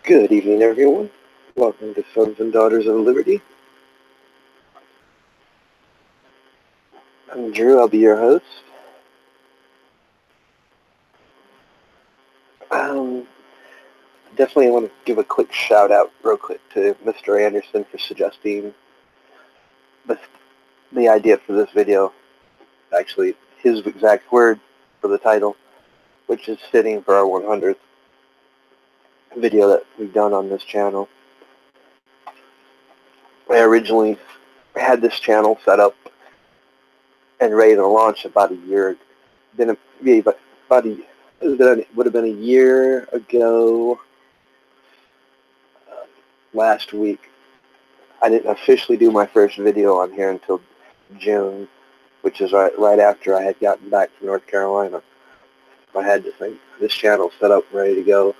Good evening, everyone. Welcome to Sons and Daughters of Liberty. I'm Drew. I'll be your host. Um, Definitely want to give a quick shout out real quick to Mr. Anderson for suggesting the, the idea for this video. Actually, his exact word for the title, which is fitting for our 100th video that we've done on this channel. I originally had this channel set up and ready to launch about a year. Been about a it would have been a year ago last week. I didn't officially do my first video on here until June, which is right after I had gotten back from North Carolina. I had this channel set up ready to go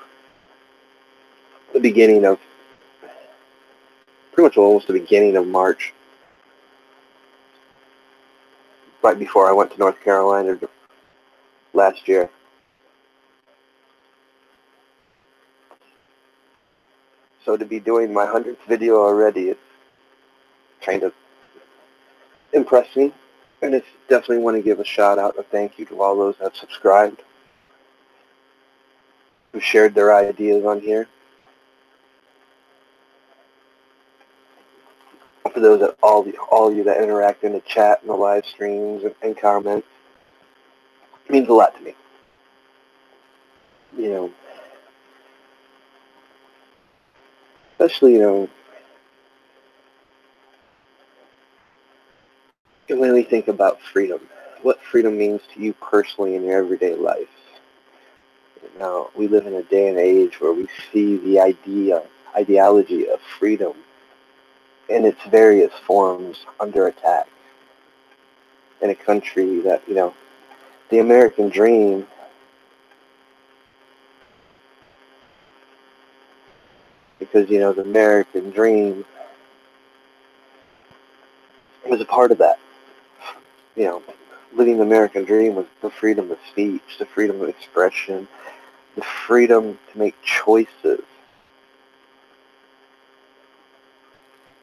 the beginning of, pretty much almost the beginning of March, right before I went to North Carolina last year. So to be doing my 100th video already, it's kind of impressing, and it's definitely want to give a shout out and thank you to all those that have subscribed, who shared their ideas on here. For those that all of you that interact in the chat and the live streams and comments, it means a lot to me. You know, especially when we think about freedom, what freedom means to you personally in your everyday life. Now, we live in a day and age where we see the ideology of freedom in its various forms under attack in a country that, the American dream because, the American dream was a part of that. Living the American dream was the freedom of speech, the freedom of expression, the freedom to make choices.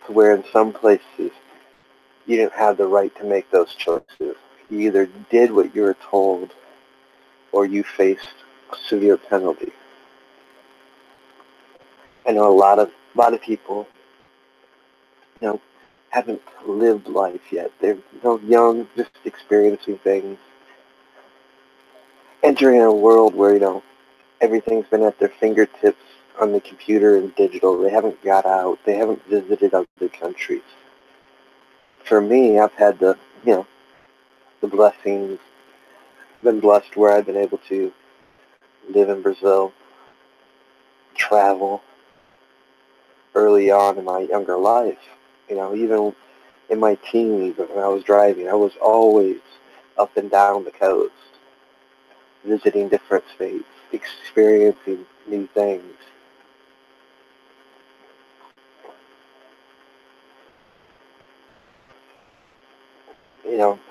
To where in some places you didn't have the right to make those choices. You either did what you were told or you faced a severe penalty. I know a lot of people, haven't lived life yet. They're young, just experiencing things, entering a world where everything's been at their fingertips on the computer and digital. They haven't got out. They haven't visited other countries. For me, I've had the blessings, been blessed where I've been able to live in Brazil, travel early on in my younger life. Even in my teens when I was driving, I was always up and down the coast, visiting different states, experiencing new things.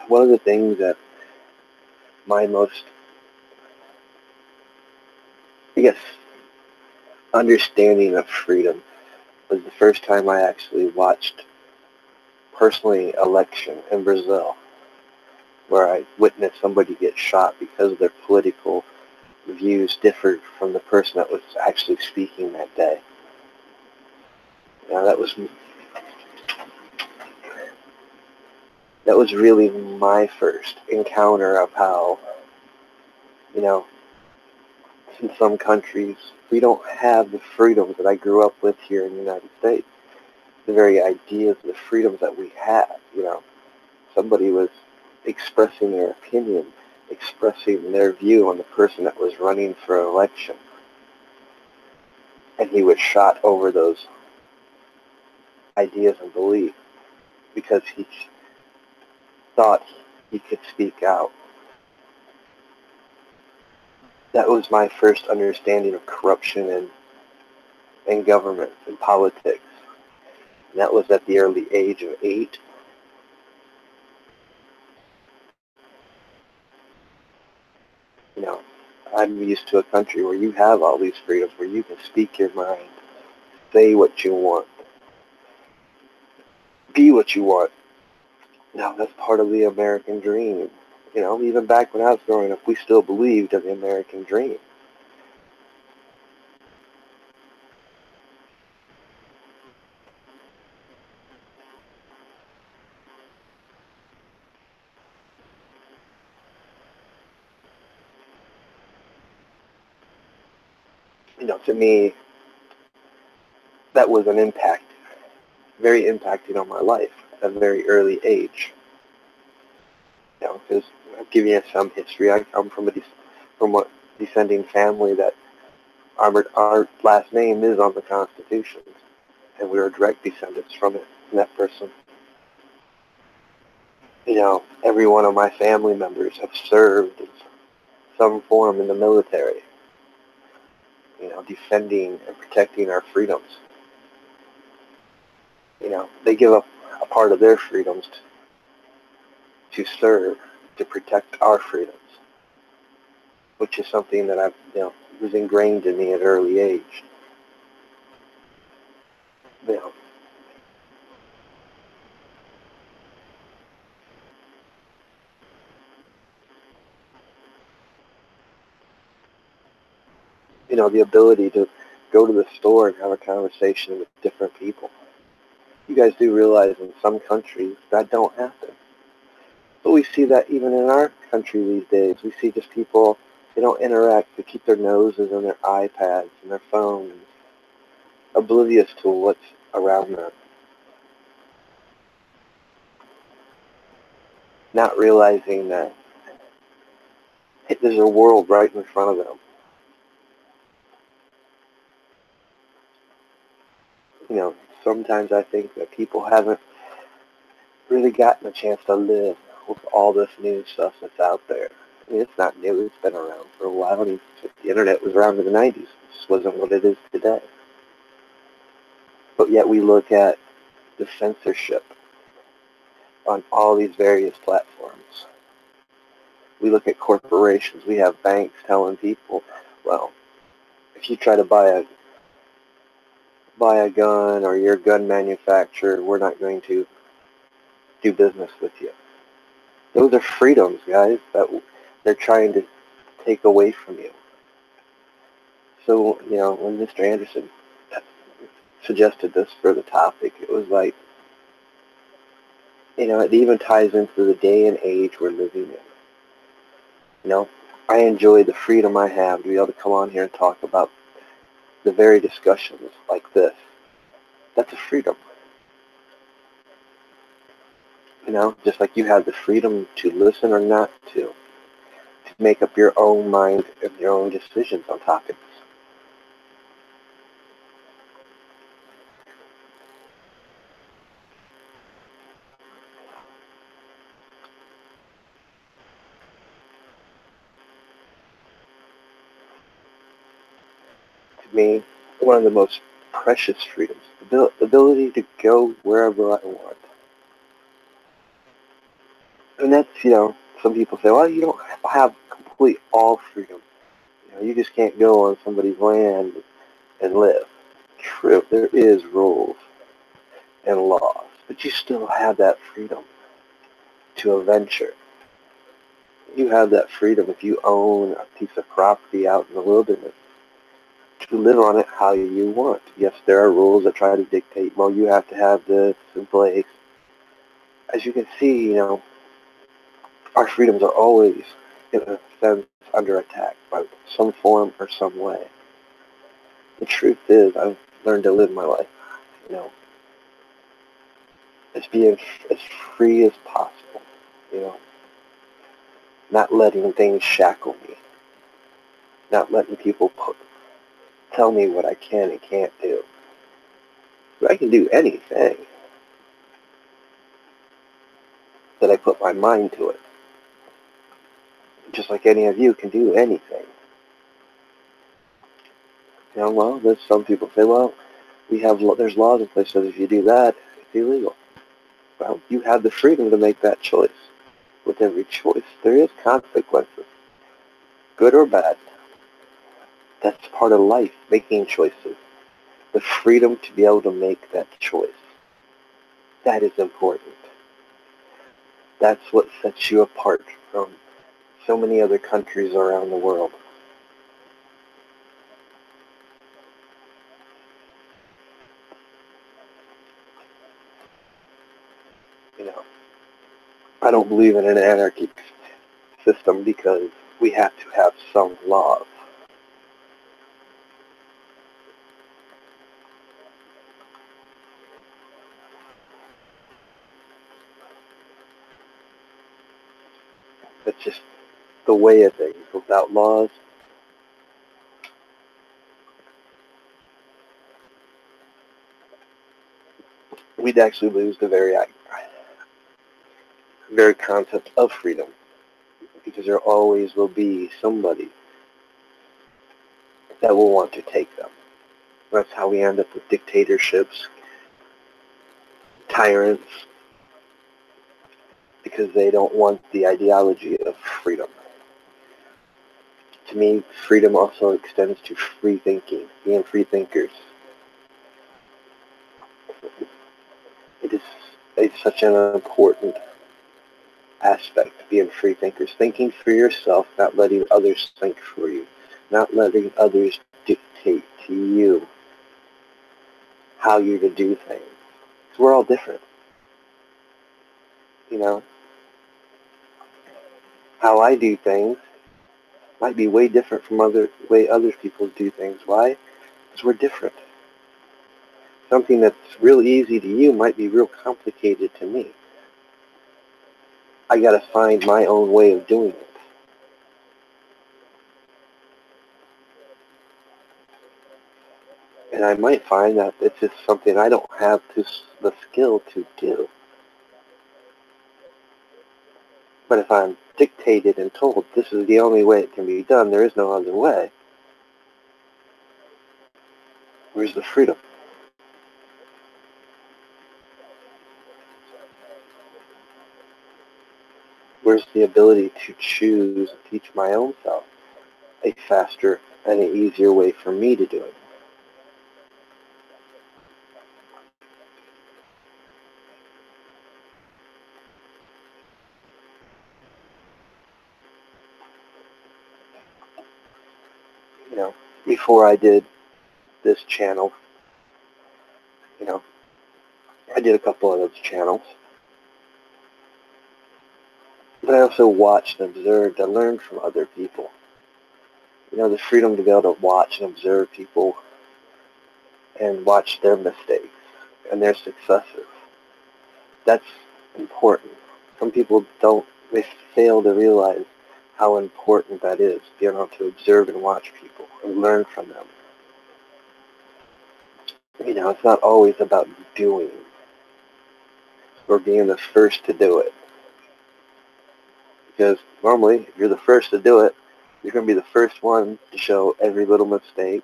One of the things that my most, I guess, understanding of freedom was the first time I actually watched personally election in Brazil, where I witnessed somebody get shot because their political views differed from the person that was actually speaking that day. That was really my first encounter of how, in some countries, we don't have the freedoms that I grew up with here in the United States. The very ideas of the freedoms that we have, somebody was expressing their opinion, expressing their view on the person that was running for election. And he was shot over those ideas and beliefs because he thought he could speak out. That was my first understanding of corruption and government and politics. And that was at the early age of 8. I'm used to a country where you have all these freedoms, where you can speak your mind, say what you want, be what you want. Now, that's part of the American dream. Even back when I was growing up, we still believed in the American dream. To me, that was an impact, very impacting on my life at a very early age. Because I'll give you some history. I come from a descending family that our last name is on the Constitution, and we are direct descendants from it, from that person. Every one of my family members have served in some form in the military, defending and protecting our freedoms. They give up a part of their freedoms to serve, to protect our freedoms, which is something that was ingrained in me at an early age. You know, the ability to go to the store and have a conversation with different people. You guys do realize in some countries that don't happen. But we see that even in our country these days. We see just people, they don't interact. They keep their noses on their iPads and their phones, oblivious to what's around them. Not realizing that there's a world right in front of them. Sometimes I think that people haven't really gotten a chance to live with all this new stuff that's out there. I mean, it's not new. It's been around for a while. I mean, the internet was around in the 90s. It just wasn't what it is today. But yet we look at the censorship on all these various platforms. We look at corporations. We have banks telling people, well, if you try to buy a gun or you're a gun manufacturer, we're not going to do business with you. Those are freedoms, guys, that they're trying to take away from you. So, when Mr. Anderson suggested this for the topic, it was like, it even ties into the day and age we're living in. I enjoy the freedom I have to be able to come on here and talk about the very discussions like this. That's a freedom. Just like you have the freedom to listen or not to make up your own mind and your own decisions on topics. To me, one of the most precious freedoms, the ability to go wherever I want. And that's, some people say, well, you don't have complete all freedom. You just can't go on somebody's land and live. True, there is rules and laws, but you still have that freedom to adventure. You have that freedom if you own a piece of property out in the wilderness to live on it how you want. Yes, there are rules that try to dictate, well, you have to have this in place. As you can see, our freedoms are always, in a sense, under attack by some form or some way. The truth is, I've learned to live my life, as being as free as possible, not letting things shackle me, not letting people tell me what I can and can't do. But I can do anything that I put my mind to it. Just like any of you can do anything. Well, there's some people say, well, there's laws in place that if you do that, it's illegal. Well, you have the freedom to make that choice. With every choice, there is consequences, good or bad. That's part of life, making choices. the freedom to be able to make that choice. That is important. That's what sets you apart from so many other countries around the world. You know, I don't believe in an anarchy system because we have to have some laws. It's just the way of things. Without laws, we'd actually lose the very concept of freedom, because there always will be somebody that will want to take them. That's how we end up with dictatorships, tyrants, because they don't want the ideology of freedom. To me, freedom also extends to free thinking, being free thinkers. It is such an important aspect, being free thinkers. Thinking for yourself, not letting others think for you, not letting others dictate to you how you're to do things. Because we're all different. You know, how I do things might be way different from way other people do things. Why? Because we're different. Something that's real easy to you might be real complicated to me. I gotta find my own way of doing it. And I might find that it's just something I don't have the skill to do. But if I'm dictated and told this is the only way it can be done, there is no other way, where's the freedom? Where's the ability to choose and teach my own self a faster and an easier way for me to do it? You know, before I did this channel, you know, I did a couple of those channels. But I also watched and observed and learned from other people. You know, the freedom to be able to watch and observe people and watch their mistakes and their successes. That's important. Some people they fail to realize how important that is, being able to observe and watch people and learn from them. You know, it's not always about doing or being the first to do it. Because normally, if you're the first to do it, you're going to be the first one to show every little mistake,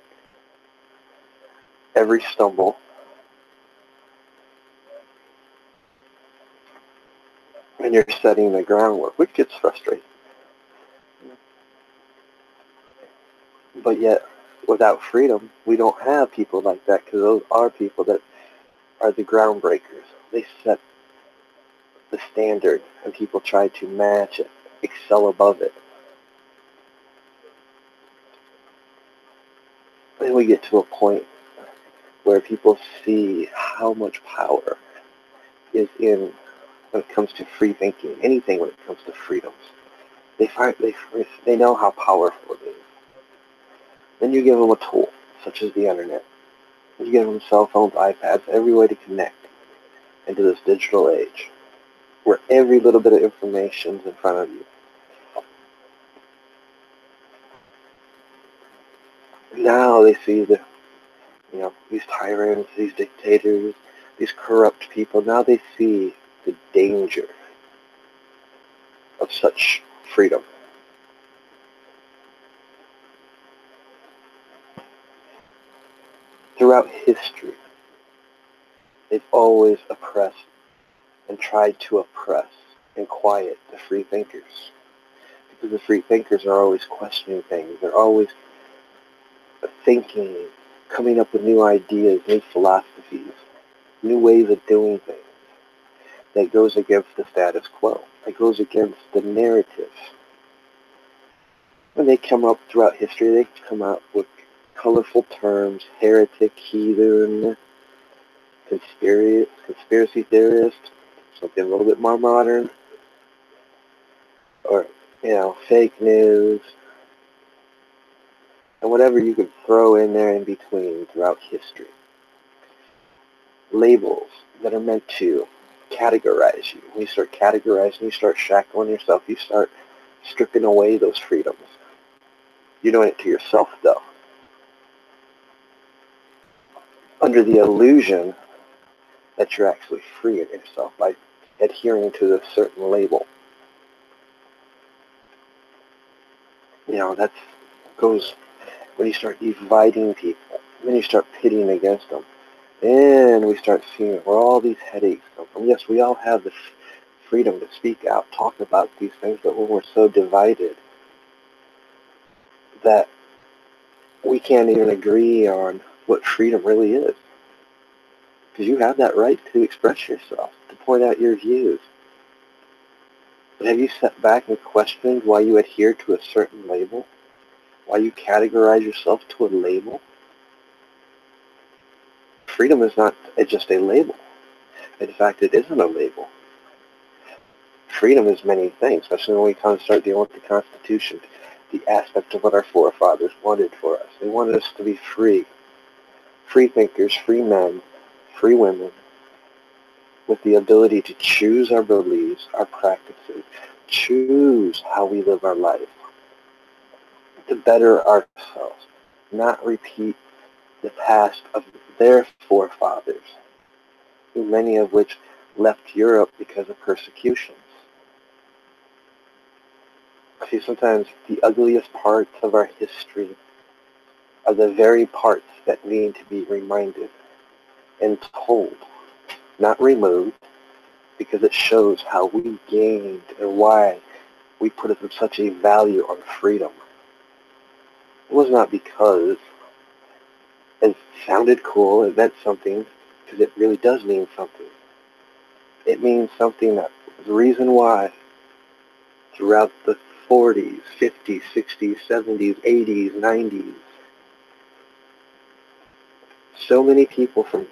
every stumble, and you're setting the groundwork, which gets frustrating. But yet, without freedom, we don't have people like that, because those are people that are the groundbreakers. They set the standard, and people try to match it, excel above it. Then we get to a point where people see how much power is in when it comes to free thinking, anything when it comes to freedoms. They know how powerful it is. Then you give them a tool, such as the internet. You give them cell phones, iPads, every way to connect into this digital age, where every little bit of information is in front of you. Now they see these tyrants, these dictators, these corrupt people. Now they see the danger of such freedom. Throughout history, they've always oppressed and tried to oppress and quiet the free thinkers. Because the free thinkers are always questioning things. They're always thinking coming up with new ideas, new philosophies, new ways of doing things that goes against the status quo, that goes against the narrative. When they come up throughout history, they come up with colorful terms: heretic, heathen, conspiracy theorist, something a little bit more modern, or, fake news, and whatever you could throw in there in between throughout history. Labels that are meant to categorize you. When you start categorizing, you start shackling yourself, you start stripping away those freedoms. You're doing it to yourself, though, under the illusion that you're actually free in yourself by adhering to a certain label. That goes when you start dividing people, then you start pitting against them. And we start seeing where all these headaches come from. Yes, we all have the freedom to speak out, talk about these things, but when we're so divided that we can't even agree on what freedom really is. Because you have that right to express yourself, to point out your views. But have you sat back and questioned why you adhere to a certain label? Why you categorize yourself to a label? Freedom is not just a label. In fact, it isn't a label. Freedom is many things, especially when we start dealing with the Constitution, the aspect of what our forefathers wanted for us. They wanted us to be free. Free thinkers, free men, free women, with the ability to choose our beliefs, our practices, choose how we live our life, to better ourselves, not repeat the past of their forefathers, many of which left Europe because of persecutions. See, sometimes the ugliest parts of our history are the very parts that need to be reminded and told, not removed, because it shows how we gained and why we put such a value on freedom. It was not because it sounded cool, it meant something, because it really does mean something. It means something that the reason why throughout the 40s, 50s, 60s, 70s, 80s, 90s, so many people from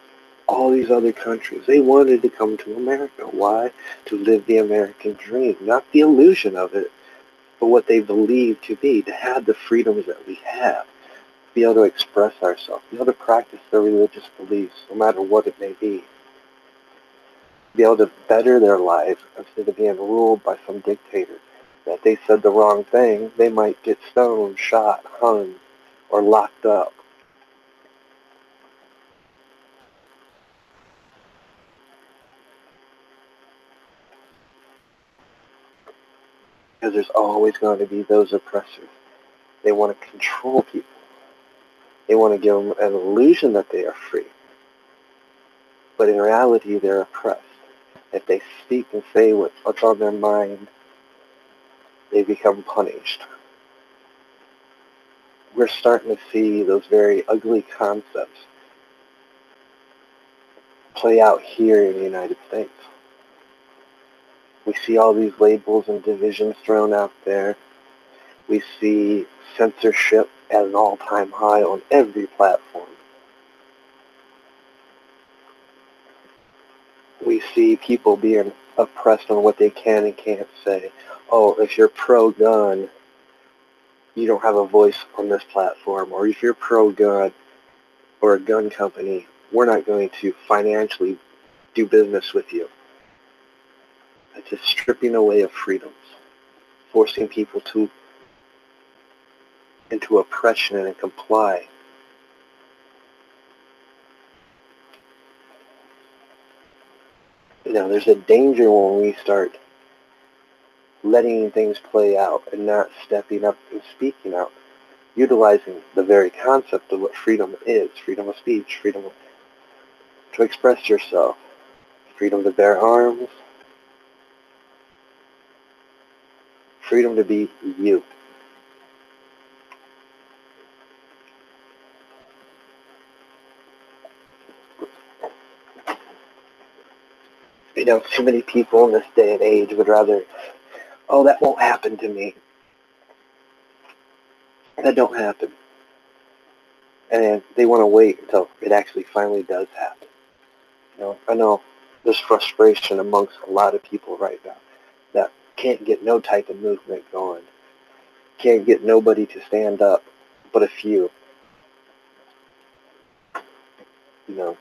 all these other countries, they wanted to come to America. Why? To live the American dream. Not the illusion of it, but what they believe to be, to have the freedoms that we have, be able to express ourselves, be able to practice their religious beliefs, no matter what it may be able to better their lives instead of being ruled by some dictator. That if they said the wrong thing, they might get stoned, shot, hung, or locked up. Because there's always going to be those oppressors. They want to control people. They want to give them an illusion that they are free. But in reality, they're oppressed. If they speak and say what's on their mind, they become punished. We're starting to see those very ugly concepts play out here in the United States. We see all these labels and divisions thrown out there. We see censorship at an all-time high on every platform. We see people being oppressed on what they can and can't say. Oh, if you're pro-gun, you don't have a voice on this platform. Or if you're pro-gun or a gun company, we're not going to financially do business with you. It's just stripping away of freedoms, forcing people into oppression and comply. There's a danger when we start letting things play out and not stepping up and speaking out, utilizing the very concept of what freedom is: freedom of speech, freedom to express yourself, freedom to bear arms, freedom to be you. Too many people in this day and age would rather, oh, that won't happen to me. That don't happen. And they want to wait until it actually finally does happen. I know there's frustration amongst a lot of people right now that can't get no type of movement going, can't get nobody to stand up but a few, you know.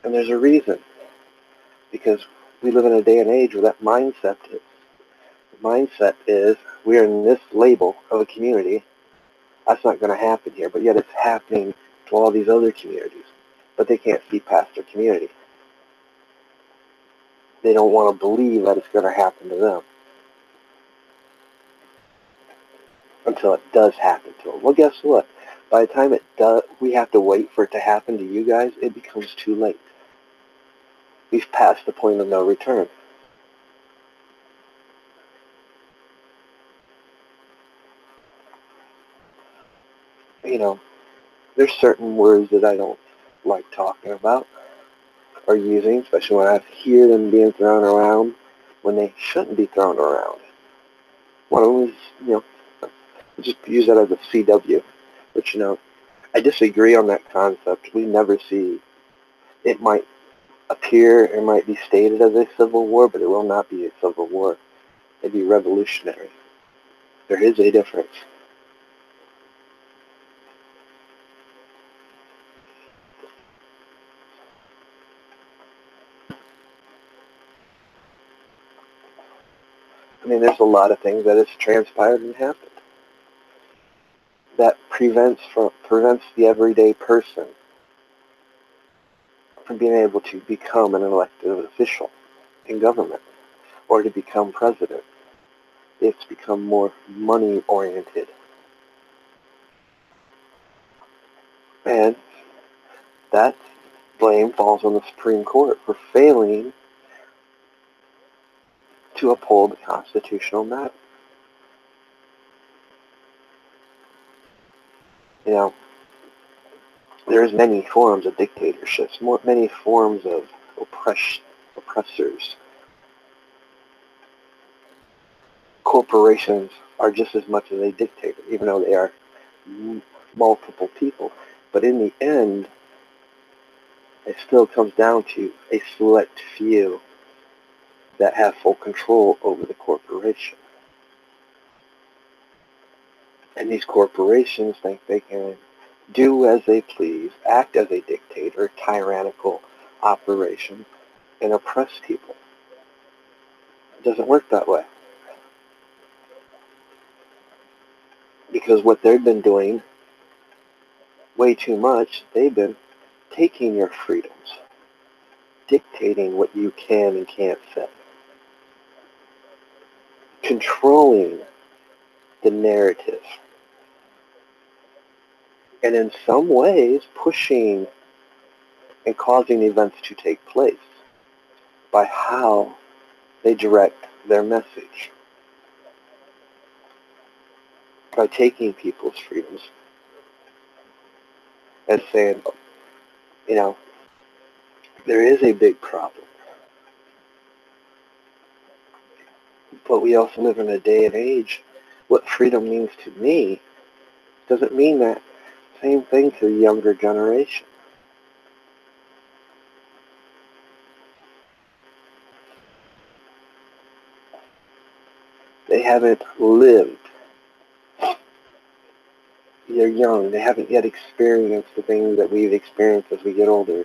And there's a reason, because we live in a day and age where that mindset is. The mindset is we are in this label of a community. That's not going to happen here, but yet it's happening to all these other communities. But they can't see past their community. They don't want to believe that it's going to happen to them until it does happen to them. Well, guess what? By the time it does, we have to wait for it to happen to you guys, it becomes too late. We've passed the point of no return. There's certain words that I don't like talking about or using, especially when I hear them being thrown around when they shouldn't be thrown around. One of them is, just use that as a CW, which, I disagree on that concept. We never see, it might appear, it might be stated as a civil war, but it will not be a civil war. It'd be revolutionary. There is a difference. There's a lot of things that has transpired and happened that prevents the everyday person from being able to become an elected official in government or to become president. It's become more money-oriented. And that blame falls on the Supreme Court for failing to uphold the constitutional matter. There's many forms of dictatorships, many forms of oppressors. Corporations are just as much as a dictator, even though they are multiple people. But in the end, it still comes down to a select few that have full control over the corporation. And these corporations think they can do as they please, act as a dictator, tyrannical operation, and oppress people. It doesn't work that way. Because what they've been doing way too much, they've been taking your freedoms, dictating what you can and can't say, controlling the narrative, and in some ways pushing and causing events to take place by how they direct their message, by taking people's freedoms and saying, there is a big problem. But we also live in a day and age, what freedom means to me doesn't mean that same thing to the younger generation. They haven't lived. They're young. They haven't yet experienced the things that we've experienced as we get older.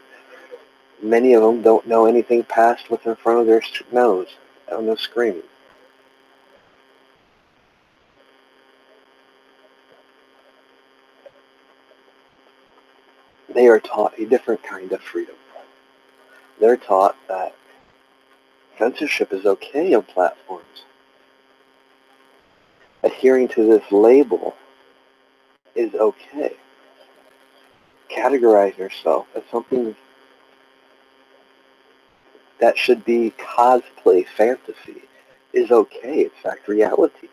Many of them don't know anything past what's in front of their nose on the screen. They are taught a different kind of freedom. They're taught that censorship is okay on platforms. Adhering to this label is okay. Categorize yourself as something that should be cosplay fantasy is okay. It's fact reality.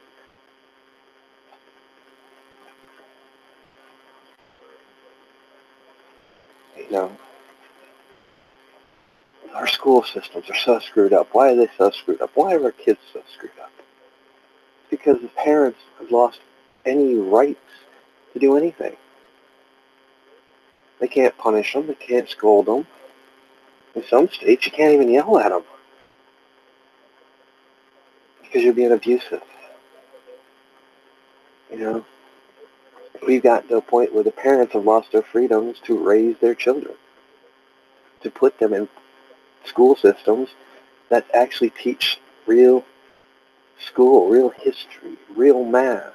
You know, our school systems are so screwed up. Why are they so screwed up? Why are our kids so screwed up? Because the parents have lost any rights to do anything. They can't punish them. They can't scold them. In some states, you can't even yell at them because you're being abusive. You know, we've gotten to a point where the parents have lost their freedoms to raise their children, to put them in school systems that actually teach real school, real history, real math,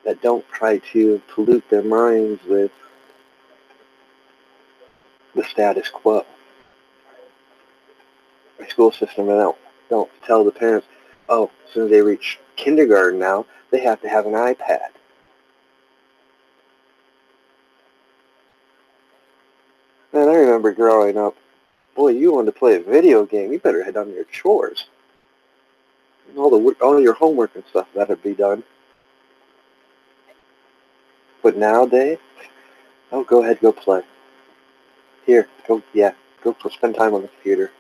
that don't try to pollute their minds with the status quo. My school system, don't tell the parents, oh, as soon as they reach kindergarten now, they have to have an iPad. Man, I remember growing up, boy, you wanted to play a video game, you better head on your chores. All your homework and stuff that would be done. But nowadays, oh, go ahead, go play. Here, go spend time on the computer.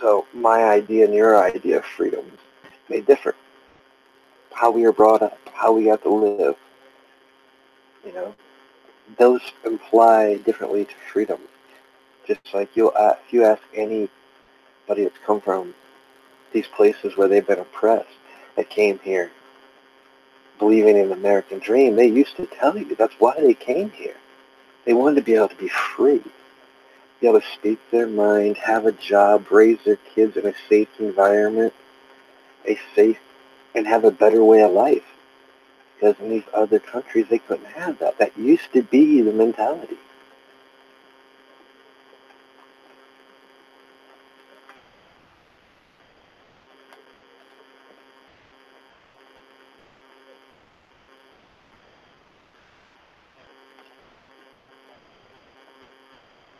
So my idea and your idea of freedom may differ. How we are brought up, how we have to live, you know, those imply differently to freedom. Just like if you ask anybody that's come from these places where they've been oppressed, that came here believing in the American dream, they used to tell you that's why they came here. They wanted to be able to be free, be able to speak their mind, have a job, raise their kids in a safe environment, and have a better way of life. Because in these other countries, they couldn't have that. That used to be the mentality.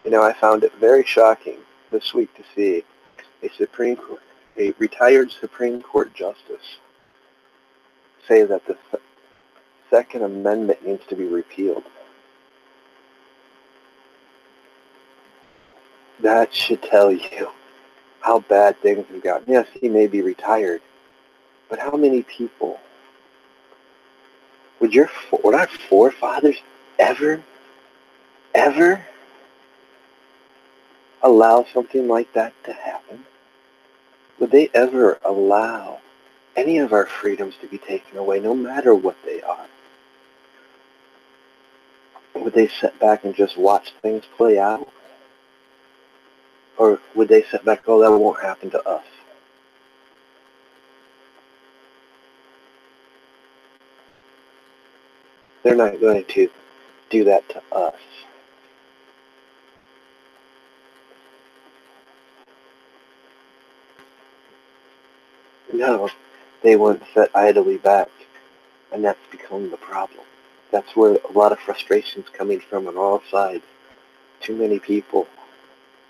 You know, I found it very shocking this week to see a retired Supreme Court justice say that the Second Amendment needs to be repealed. That should tell you how bad things have gotten. Yes, he may be retired, but how many people would our forefathers ever, ever allow something like that to happen? Would they ever allow any of our freedoms to be taken away, no matter what they are? Would they sit back and just watch things play out? Or would they sit back, oh, that won't happen to us? They're not going to do that to us. No, they wouldn't sit idly back, and that's become the problem. That's where a lot of frustration is coming from on all sides. Too many people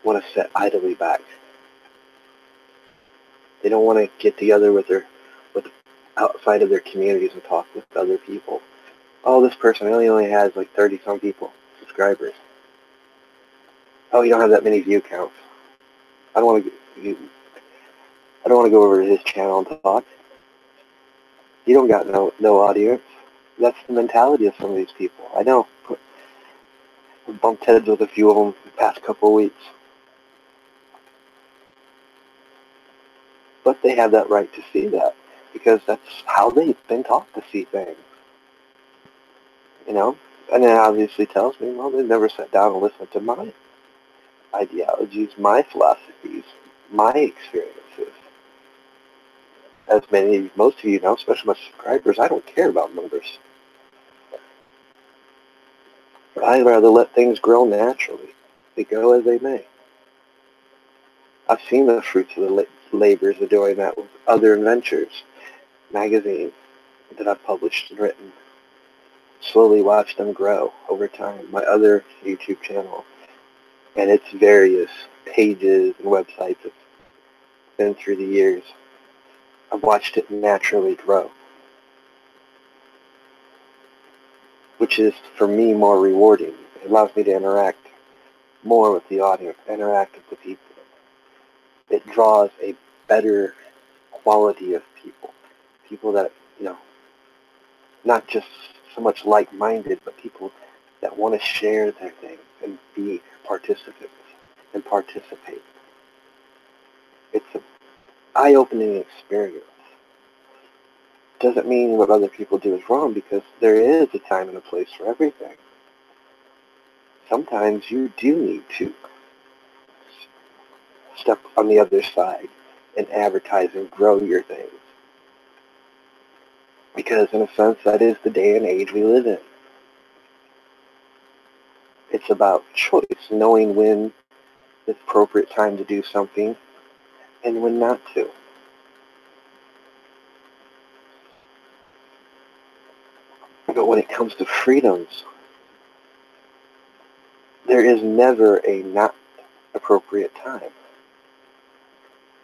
want to sit idly back. They don't want to get together with outside of their communities and talk with other people. Oh, this person only has like 30 some people, subscribers. Oh, you don't have that many view counts. I don't want to. I don't want to go over to his channel and talk. You don't got no audience. That's the mentality of some of these people. I know. I bumped heads with a few of them the past couple of weeks. But they have that right to see that because that's how they've been taught to see things. You know? And it obviously tells me, well, they've never sat down and listened to my ideologies, my philosophies, my experiences. As most of you know, especially my subscribers, I don't care about numbers. I'd rather let things grow naturally. They go as they may. I've seen the fruits of the labors of doing that with other adventures, magazines that I've published and written. Slowly watch them grow over time. My other YouTube channel and its various pages and websites have been through the years. I've watched it naturally grow, which is for me more rewarding. It allows me to interact more with the audience, interact with the people. It draws a better quality of people. People that, not just so much like-minded, but people that want to share their things and be participants and participate. It's an eye-opening experience. Doesn't mean what other people do is wrong, because there is a time and a place for everything. Sometimes you do need to step on the other side and advertise and grow your things. Because in a sense, that is the day and age we live in. It's about choice, knowing when it's appropriate time to do something and when not to. But when it comes to freedoms, there is never a not appropriate time.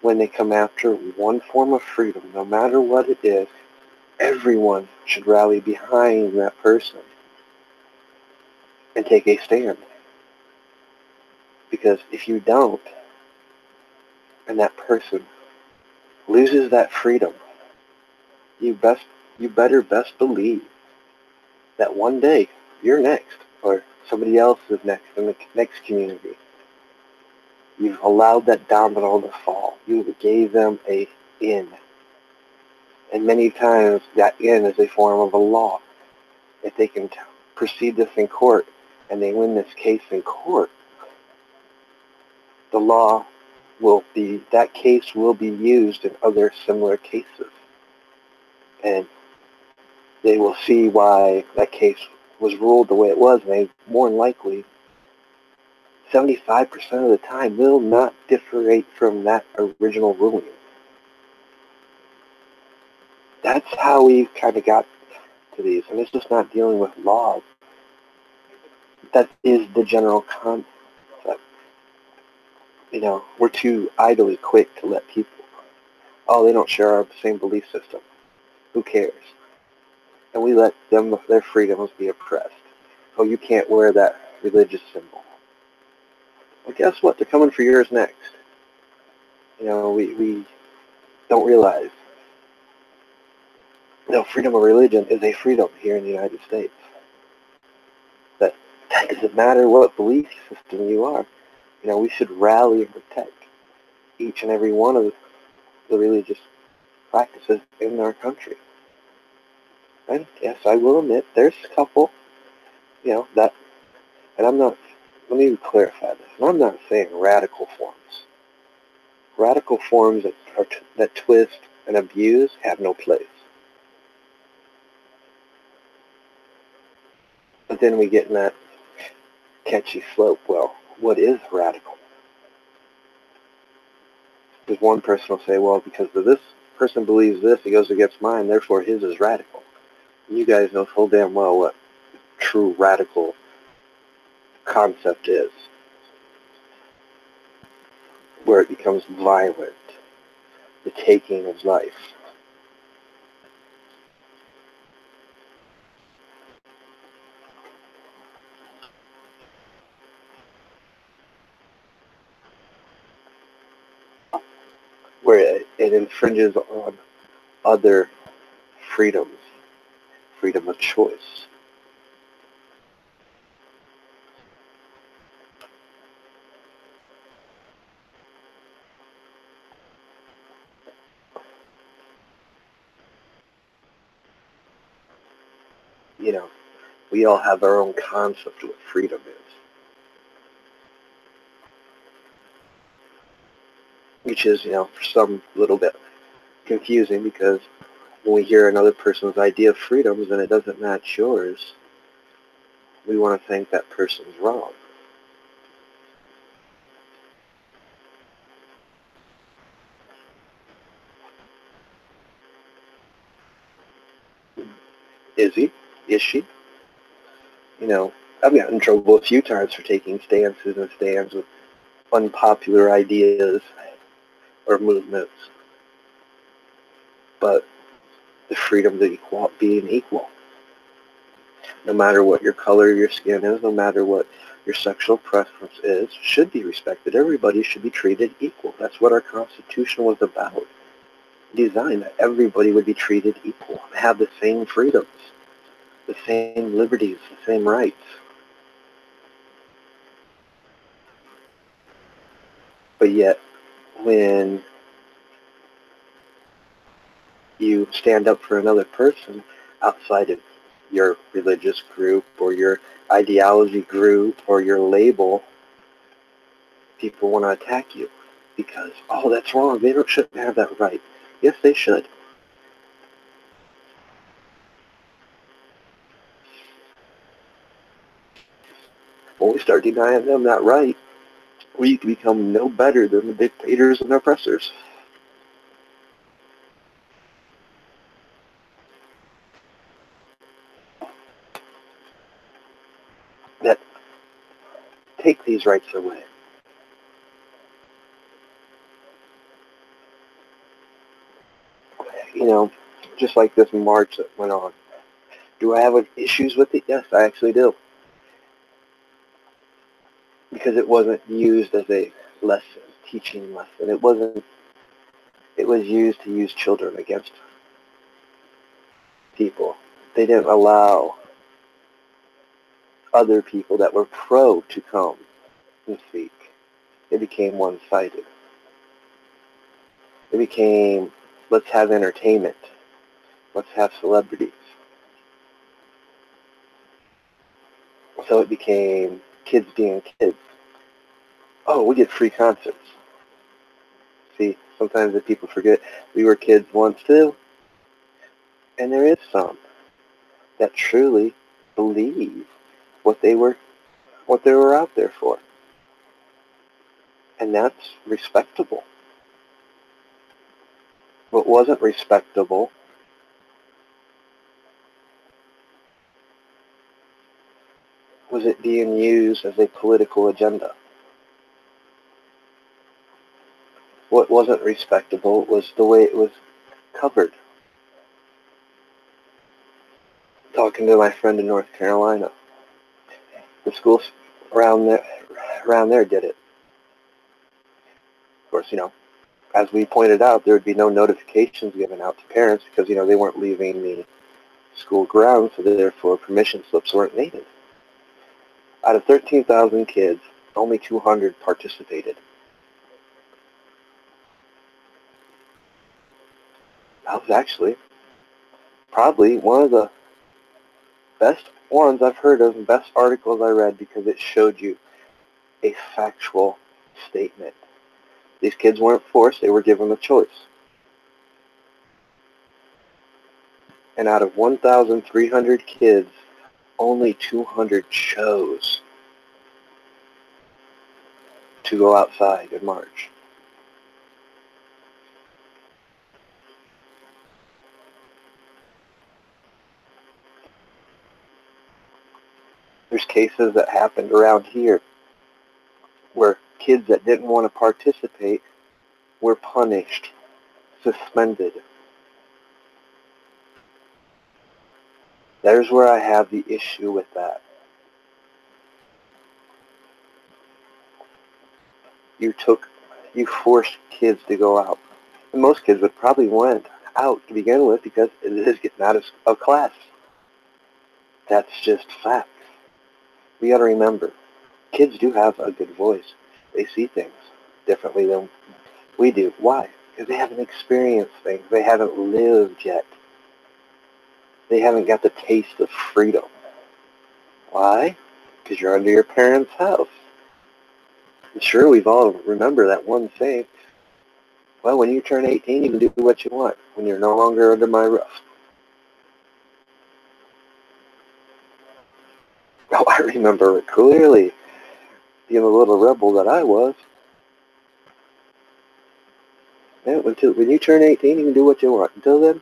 When they come after one form of freedom, no matter what it is, everyone should rally behind that person and take a stand. Because if you don't, and that person loses that freedom, you better best believe that one day you're next, or somebody else is next in the next community. You've allowed that domino to fall. You gave them a in. And many times that in is a form of a law. If they can proceed this in court and they win this case in court, the law that case will be used in other similar cases. And they will see why that case was ruled the way it was, and they more than likely 75% of the time will not differentiate from that original ruling. That's how we kind of got to these, and it's just not dealing with laws. That is the general concept. We're too idly quick to let people, they don't share our same belief system. Who cares? And we let them, their freedoms, be oppressed. Oh, you can't wear that religious symbol. Well, guess what? They're coming for yours next. We don't realize. Freedom of religion is a freedom here in the United States. That doesn't matter what belief system you are. We should rally and protect each and every one of the religious practices in our country. And yes, I will admit, there's a couple, that, and let me clarify this, and I'm not saying radical forms. Radical forms that twist and abuse have no place. But then we get in that catchy slope. Well, what is radical? Because one person will say, well, because this person believes this, it goes against mine, therefore his is radical. And you guys know full damn well what true radical concept is. Where it becomes violent, the taking of life. Where it infringes on other freedoms, freedom of choice. We all have our own concept of what freedom is. Which is, for some a little bit confusing, because when we hear another person's idea of freedoms and it doesn't match yours, we want to think that person's wrong. Is he? Is she? You know, I've gotten in trouble a few times for taking stances and stands with unpopular ideas or movements. But the freedom to being equal, no matter what your color of your skin is, no matter what your sexual preference is, should be respected. Everybody should be treated equal. That's what our Constitution was about. Designed that everybody would be treated equal, have the same freedoms, the same liberties, the same rights. But yet, when you stand up for another person outside of your religious group or your ideology group or your label, people want to attack you because, oh, that's wrong. They shouldn't have that right. Yes, they should. When we start denying them that right, we become no better than the dictators and oppressors. That take these rights away. You know, just like this march that went on. Do I have issues with it? Yes, I actually do. Because it wasn't used as a lesson, teaching lesson. It wasn't. It was used to use children against people. They didn't allow other people that were pro to come and speak. It became one-sided. It became, let's have entertainment. Let's have celebrities. So it became kids being kids. Oh, we get free concerts. See, sometimes the people forget we were kids once too. And there is some that truly believe what they were out there for. And that's respectable. What wasn't respectable was it being used as a political agenda. What wasn't respectable was the way it was covered. Talking to my friend in North Carolina, the schools around there did it. Of course, as we pointed out, there would be no notifications given out to parents because, they weren't leaving the school grounds, so therefore permission slips weren't needed. Out of 13,000 kids, only 200 participated. That was actually probably one of the best ones I've heard of and best articles I read because it showed you a factual statement. These kids weren't forced, they were given a choice. And out of 1,300 kids, only 200 chose to go outside and march. There's cases that happened around here where kids that didn't want to participate were punished, suspended. There's where I have the issue with that. You forced kids to go out. And most kids would probably went out to begin with because it is getting out of class. That's just facts. We got to remember, kids do have a good voice. They see things differently than we do. Why? Because they haven't experienced things. They haven't lived yet. They haven't got the taste of freedom. Why? Because you're under your parents' house. I'm sure we've all remember that one saying, well, when you turn 18, you can do what you want when you're no longer under my roof. Oh, I remember it clearly, being the little rebel that I was. Yeah, when you turn 18, you can do what you want. Until then,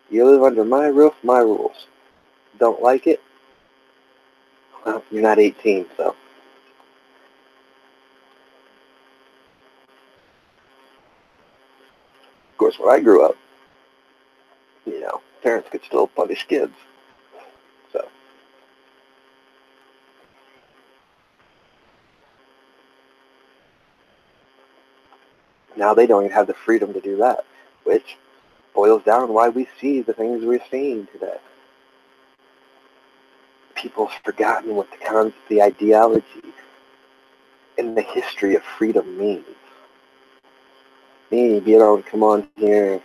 you live under my roof, my rules. Don't like it? Well, you're not 18, so. Of course, when I grew up, parents could still punish kids. So now they don't even have the freedom to do that, which boils down to why we see the things we're seeing today. People have forgotten what the ideology and the history of freedom means. Being able to come on here,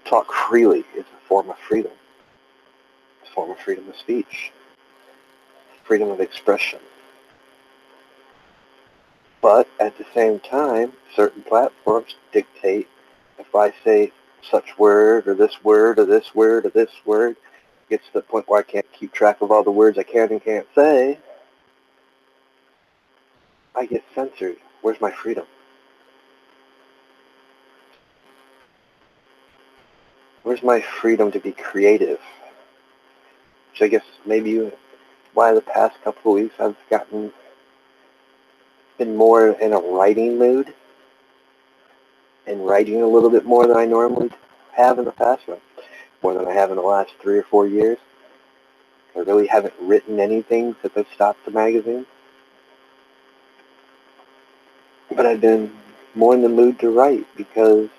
talk freely is a form of freedom. It's a form of freedom of speech, freedom of expression. But at the same time, certain platforms dictate if I say such word or this word or this word or this word, it gets to the point where I can't keep track of all the words I can and can't say, I get censored. Where's my freedom? Where's my freedom to be creative? Which I guess maybe why the past couple of weeks I've been more in a writing mood and writing a little bit more than I normally have in the past, more than I have in the last 3 or 4 years. I really haven't written anything since I stopped the magazine. But I've been more in the mood to write because,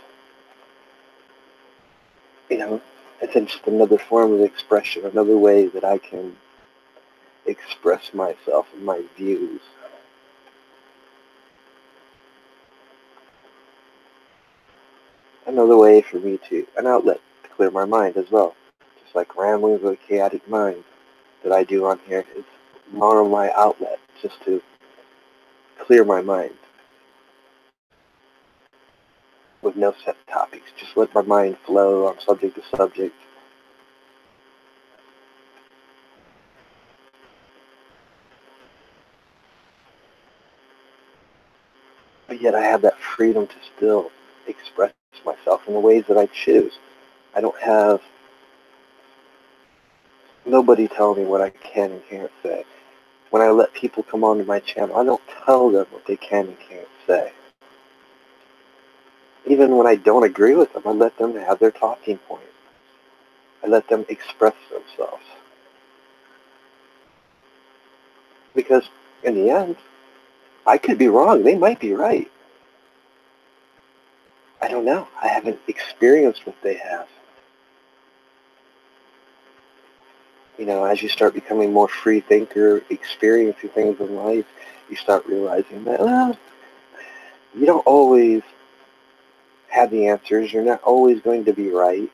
it's just another form of expression, another way that I can express myself and my views. Another way for me an outlet to clear my mind as well. Just like ramblings with a chaotic mind that I do on here is more of my outlet just to clear my mind with no set topics. Just let my mind flow on subject to subject. But yet I have that freedom to still express myself in the ways that I choose. I don't have nobody telling me what I can and can't say. When I let people come onto my channel, I don't tell them what they can and can't say. Even when I don't agree with them, I let them have their talking points. I let them express themselves. Because in the end, I could be wrong. They might be right. I don't know. I haven't experienced what they have. As you start becoming more free thinker, experiencing things in life, you start realizing that, you don't always have the answers. You're not always going to be right.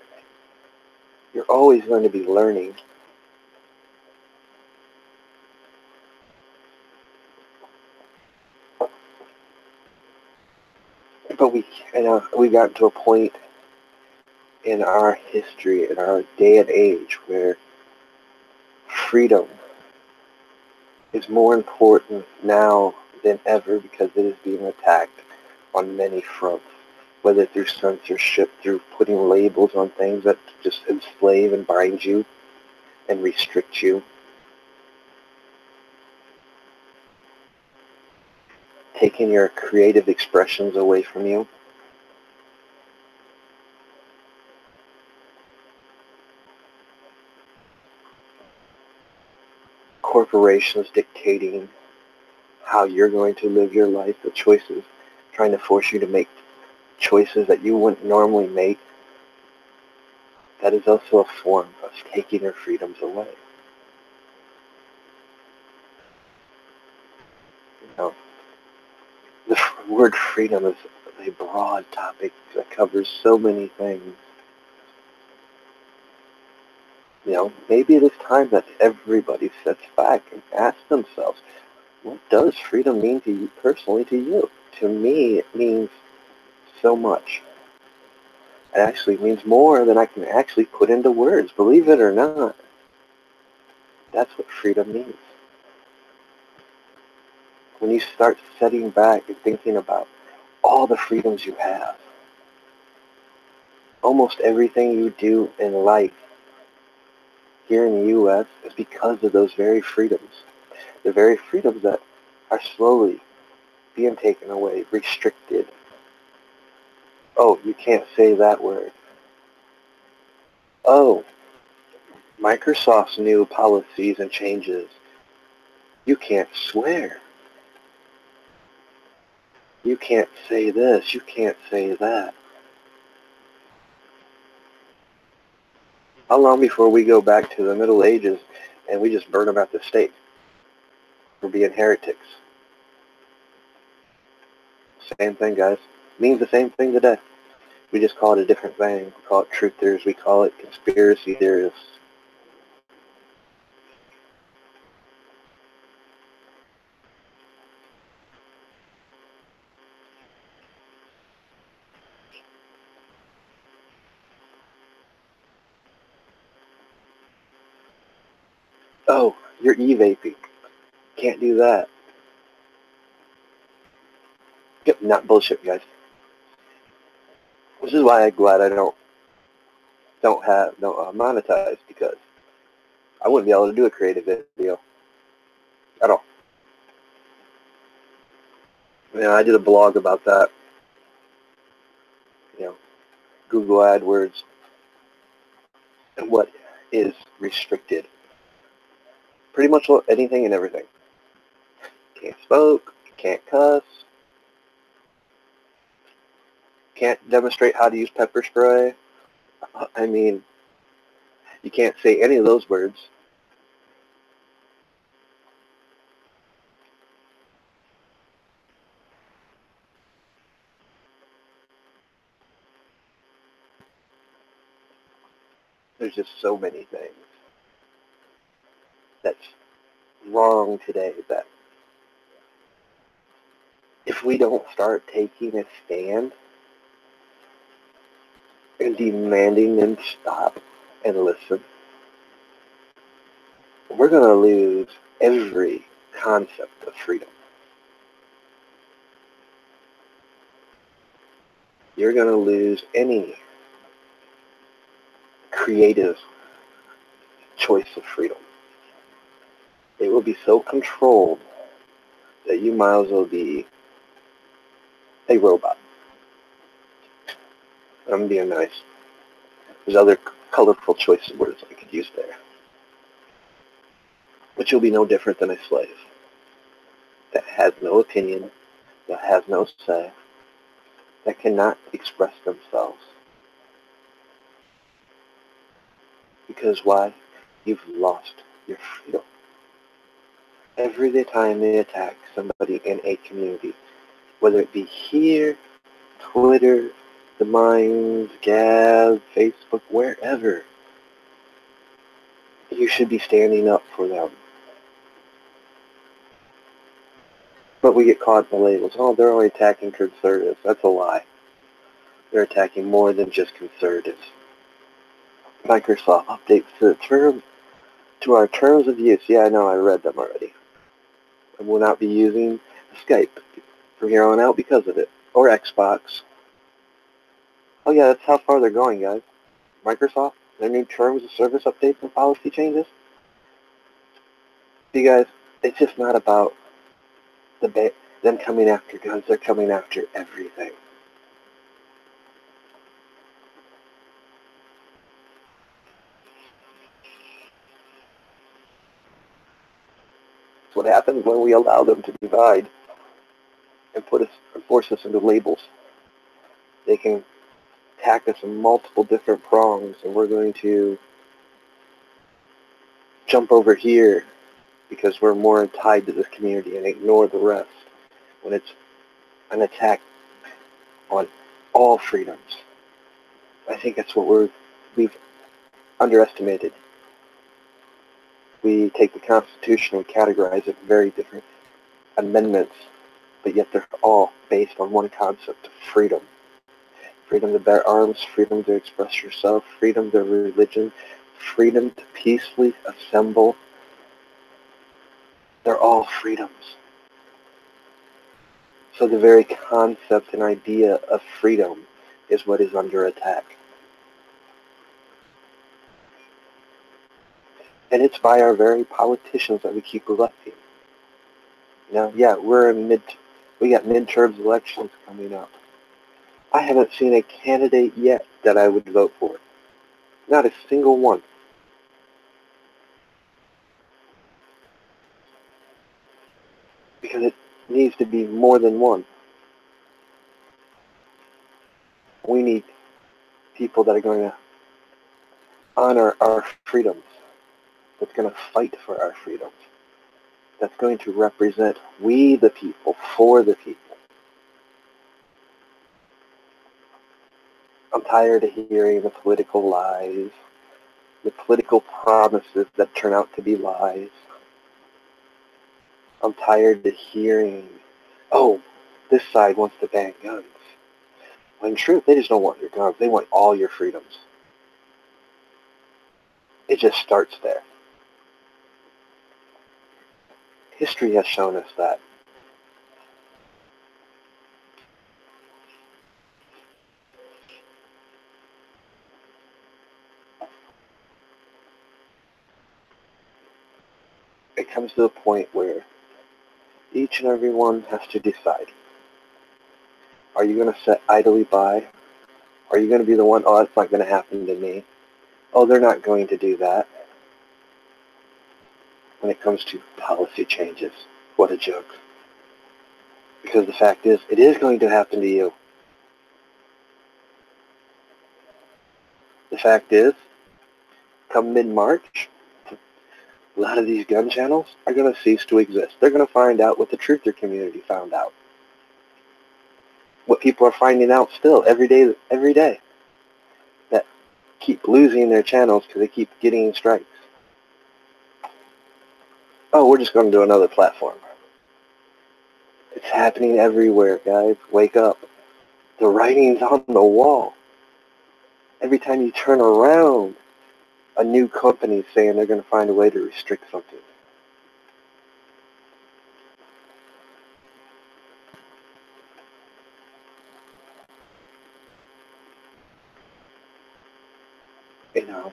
You're always going to be learning. But we got to a point in our history, in our day and age, where freedom is more important now than ever because it is being attacked on many fronts, whether through censorship, through putting labels on things that just enslave and bind you and restrict you, taking your creative expressions away from you. Corporations dictating how you're going to live your life, the choices, trying to force you to make choices that you wouldn't normally make. That is also a form of taking your freedoms away. The word freedom is a broad topic that covers so many things. Maybe it is time that everybody sits back and asks themselves, what does freedom mean to you personally, to you? To me, it means so much. It actually means more than I can actually put into words, believe it or not. That's what freedom means. When you start sitting back and thinking about all the freedoms you have, almost everything you do in life here in the U.S. is because of those very freedoms. The very freedoms that are slowly being taken away, restricted. Oh, you can't say that word. Oh, Microsoft's new policies and changes. You can't swear. You can't say this. You can't say that. How long before we go back to the Middle Ages and we just burn them at the stake for being heretics? Same thing, guys. Means the same thing today. We just call it a different thing. We call it truthers. We call it conspiracy theorists. Oh, you're e-vaping. Can't do that. Yep, not bullshit, guys. This is why I'm glad I don't monetize, because I wouldn't be able to do a creative video at all. Yeah, I did a blog about that. Google AdWords and what is restricted. Pretty much anything and everything. Can't smoke, can't cuss, can't demonstrate how to use pepper spray. I mean, you can't say any of those words. There's just so many things that's wrong today that if we don't start taking a stand and demanding them stop and listen, we're going to lose every concept of freedom. You're going to lose any creative choice of freedom. It will be so controlled that you might as well be a robot. I'm being nice. There's other colorful choice of words I could use there. But you'll be no different than a slave that has no opinion, that has no say, that cannot express themselves. Because why? You've lost your freedom. Every time they attack somebody in a community, whether it be here, Twitter, the Minds, Gab, Facebook, wherever, you should be standing up for them. But we get caught in the labels. Oh, they're only attacking conservatives. That's a lie. They're attacking more than just conservatives. Microsoft updates to our terms of use. Yeah, I know, I read them already. I will not be using Skype from here on out because of it. Or Xbox. Oh yeah, that's how far they're going, guys. Microsoft, their new terms of service updates and policy changes. You guys, it's just not about them coming after guns. They're coming after everything. It's what happens when we allow them to divide and force us into labels. They can attack us in multiple different prongs, and we're going to jump over here because we're more tied to this community and ignore the rest when it's an attack on all freedoms. I think that's what we've underestimated. We take the Constitution and categorize it in very different amendments, but yet they're all based on one concept of freedom. Freedom to bear arms, freedom to express yourself, freedom to religion, freedom to peacefully assemble. They're all freedoms. So the very concept and idea of freedom is what is under attack. And it's by our very politicians that we keep electing. Yeah, we got midterms elections coming up. I haven't seen a candidate yet that I would vote for. Not a single one. Because it needs to be more than one. We need people that are going to honor our freedoms, that's going to fight for our freedoms, that's going to represent we the people, for the people. I'm tired of hearing the political lies, the political promises that turn out to be lies. I'm tired of hearing, oh, this side wants to ban guns. When in truth, they just don't want your guns. They want all your freedoms. It just starts there. History has shown us that. It comes to a point where each and every one has to decide. Are you going to sit idly by? Are you going to be the one, oh, that's not going to happen to me? Oh, they're not going to do that. When it comes to policy changes, what a joke. Because the fact is, it is going to happen to you. The fact is, come mid-March, a lot of these gun channels are going to cease to exist. They're going to find out what the truther community found out. What people are finding out still every day. That keep losing their channels because they keep getting strikes. Oh, we're just going to do another platform. It's happening everywhere, guys. Wake up. The writing's on the wall. Every time you turn around, a new company is saying they're going to find a way to restrict something. You know.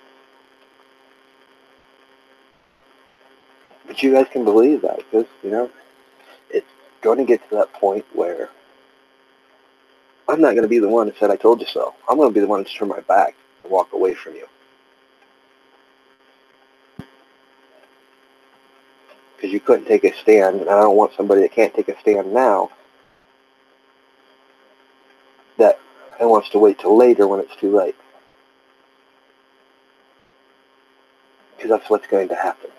But you guys can believe that because, it's going to get to that point where I'm not going to be the one that said I told you so. I'm going to be the one to turn my back and walk away from you. Because you couldn't take a stand, and I don't want somebody that can't take a stand now that wants to wait till later when it's too late. Because that's what's going to happen.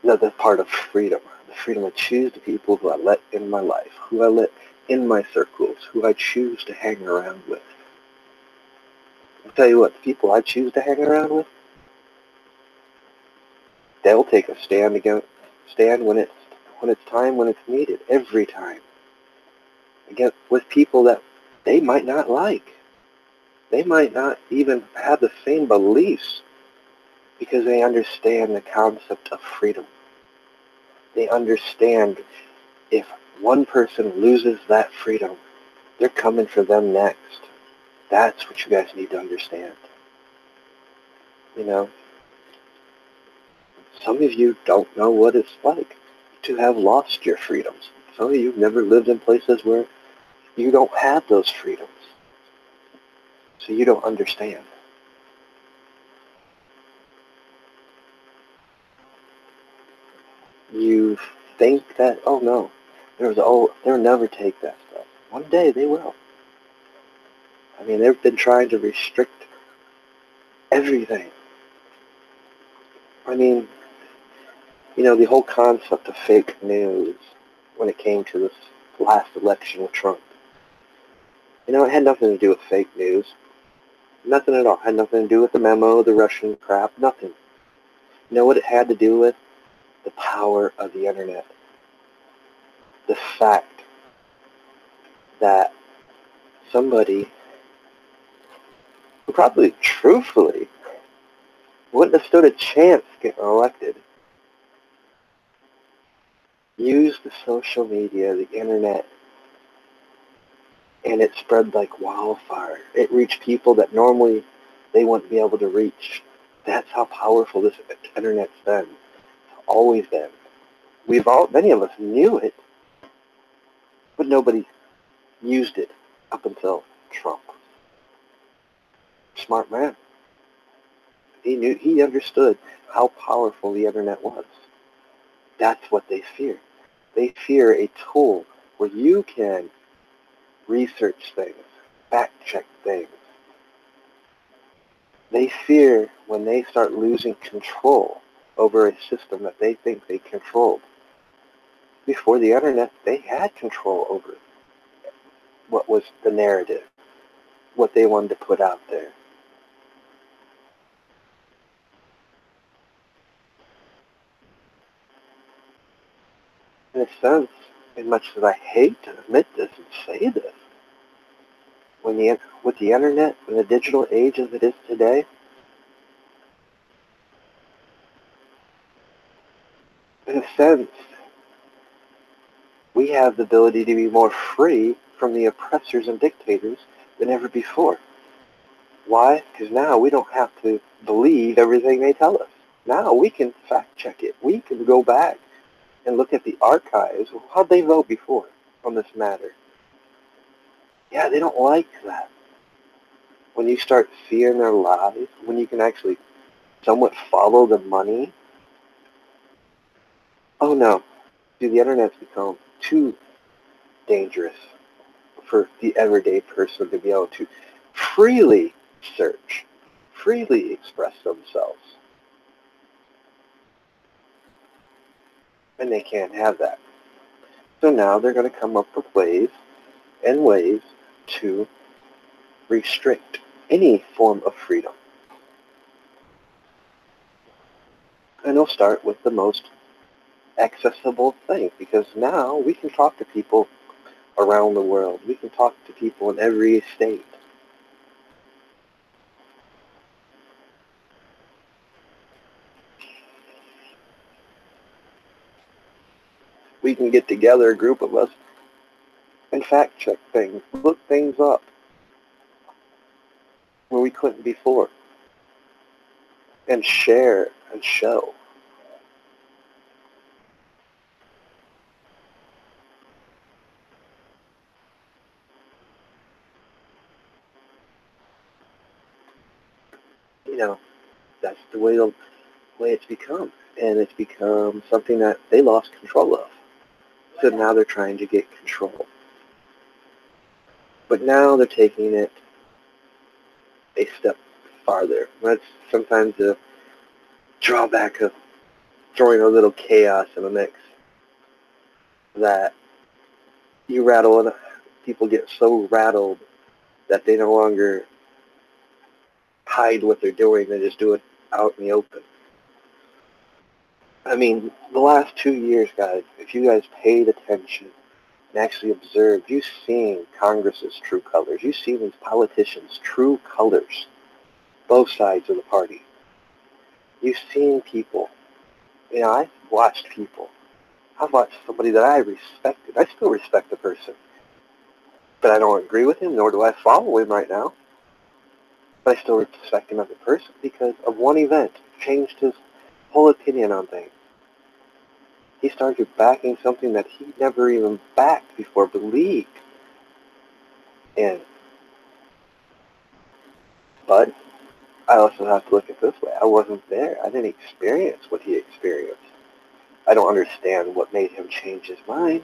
Another part of freedom. The freedom to choose the people who I let in my life, who I let in my circles, who I choose to hang around with. I'll tell you what, the people I choose to hang around with, they'll take a stand when it's time, when it's needed, every time. Again, with people that they might not like. They might not even have the same beliefs because they understand the concept of freedom. They understand if one person loses that freedom, they're coming for them next. That's what you guys need to understand. Some of you don't know what it's like to have lost your freedoms. Some of you have never lived in places where you don't have those freedoms. So you don't understand. You think that, oh no, they'll never take that stuff. One day they will. I mean, they've been trying to restrict everything. I mean, the whole concept of fake news when it came to this last election with Trump. It had nothing to do with fake news. Nothing at all. It had nothing to do with the memo, the Russian crap, nothing. You know what it had to do with? The power of the internet. The fact that somebody who probably truthfully wouldn't have stood a chance getting elected used the social media, the internet, and it spread like wildfire. It reached people that normally they wouldn't be able to reach. That's how powerful this internet's been. Always been. Many of us knew it, but nobody used it up until Trump. Smart man. He understood how powerful the internet was. That's what they fear. They fear a tool where you can research things, fact check things. They fear when they start losing control over a system that they think they controlled. Before the internet, they had control over what was the narrative, what they wanted to put out there. In a sense, as much as I hate to admit this and say this, with the internet, in the digital age as it is today, in a sense, we have the ability to be more free from the oppressors and dictators than ever before. Why? Because now we don't have to believe everything they tell us. Now we can fact check it. We can go back and look at the archives. How'd they vote before on this matter? Yeah, they don't like that. When you start seeing their lies, when you can actually somewhat follow the money, oh no. See, the internet's become too dangerous for the everyday person to be able to freely search, freely express themselves. And they can't have that. So now they're going to come up with ways to restrict any form of freedom. And they'll start with the most accessible thing, because now we can talk to people around the world. We can talk to people in every state. We can get together, a group of us, and fact check things, look things up where we couldn't before, and share and show. You know, that's the way it's become. And it's become something that they lost control of. So now they're trying to get control. But now they're taking it a step farther. That's sometimes the drawback of throwing a little chaos in the mix, that you rattle and people get so rattled that they no longer hide what they're doing. They just do it out in the open. I mean, the last 2 years, guys, if you guys paid attention and actually observed, you've seen Congress's true colors. You've seen these politicians' true colors, both sides of the party. You've seen people. You know, I've watched people. I've watched somebody that I respected. I still respect the person. But I don't agree with him, nor do I follow him right now. But I still respect him as a person because of one event. Changed his whole opinion on things. He started backing something that he never even backed before, believed in. But I also have to look at it this way. I wasn't there. I didn't experience what he experienced. I don't understand what made him change his mind.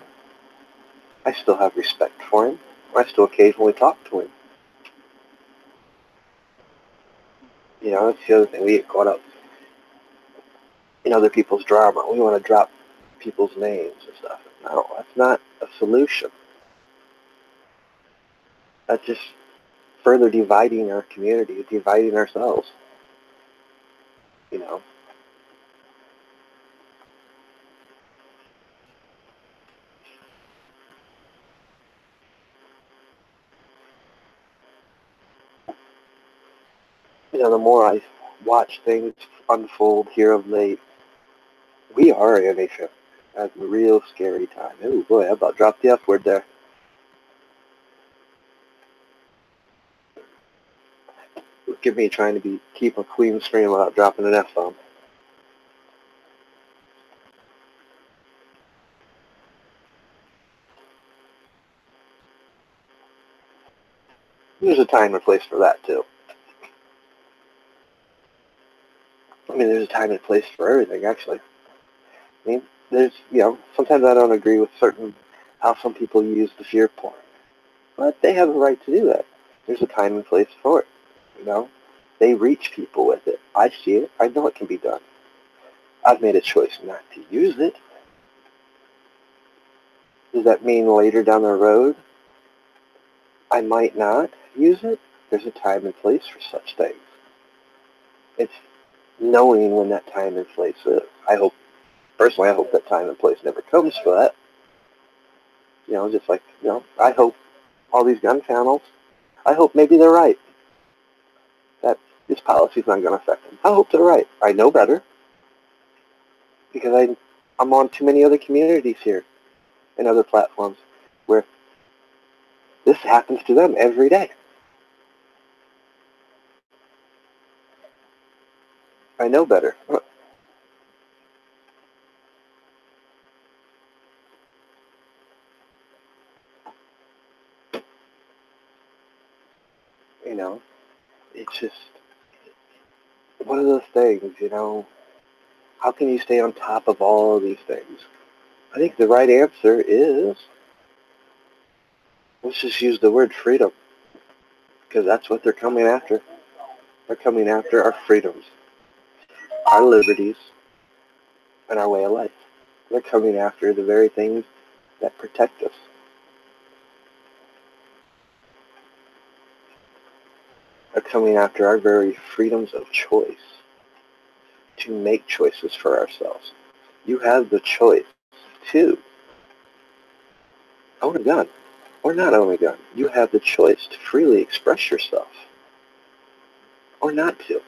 I still have respect for him. I still occasionally talk to him. You know, that's the other thing. We get caught up in other people's drama. We want to drop people's names and stuff. No, that's not a solution. That's just further dividing our community, dividing ourselves. You know. You know, the more I watch things unfold here of late, we are in a real scary time. Oh boy, I about dropped the F word there. Get me trying to keep a clean stream without dropping an F-bomb. There's a time and place for that, too. I mean, there's a time and place for everything, actually. I mean, sometimes I don't agree with how some people use the fear porn. But they have a right to do that. There's a time and place for it, They reach people with it. I see it. I know it can be done. I've made a choice not to use it. Does that mean later down the road I might not use it? There's a time and place for such things. It's knowing when that time and place is. Personally, I hope that time and place never comes for that. Just like, I hope all these gun channels, I hope maybe they're right. That this policy is not going to affect them. I hope they're right. I know better because I'm on too many other communities here and other platforms where this happens to them every day. I know better. It's just one of those things, how can you stay on top of all of these things? I think the right answer is, let's just use the word freedom, because that's what they're coming after. They're coming after our freedoms, our liberties, and our way of life. They're coming after the very things that protect us. They're coming after our very freedoms of choice to make choices for ourselves. You have the choice to own a gun or not own a gun. You have the choice to freely express yourself or not to.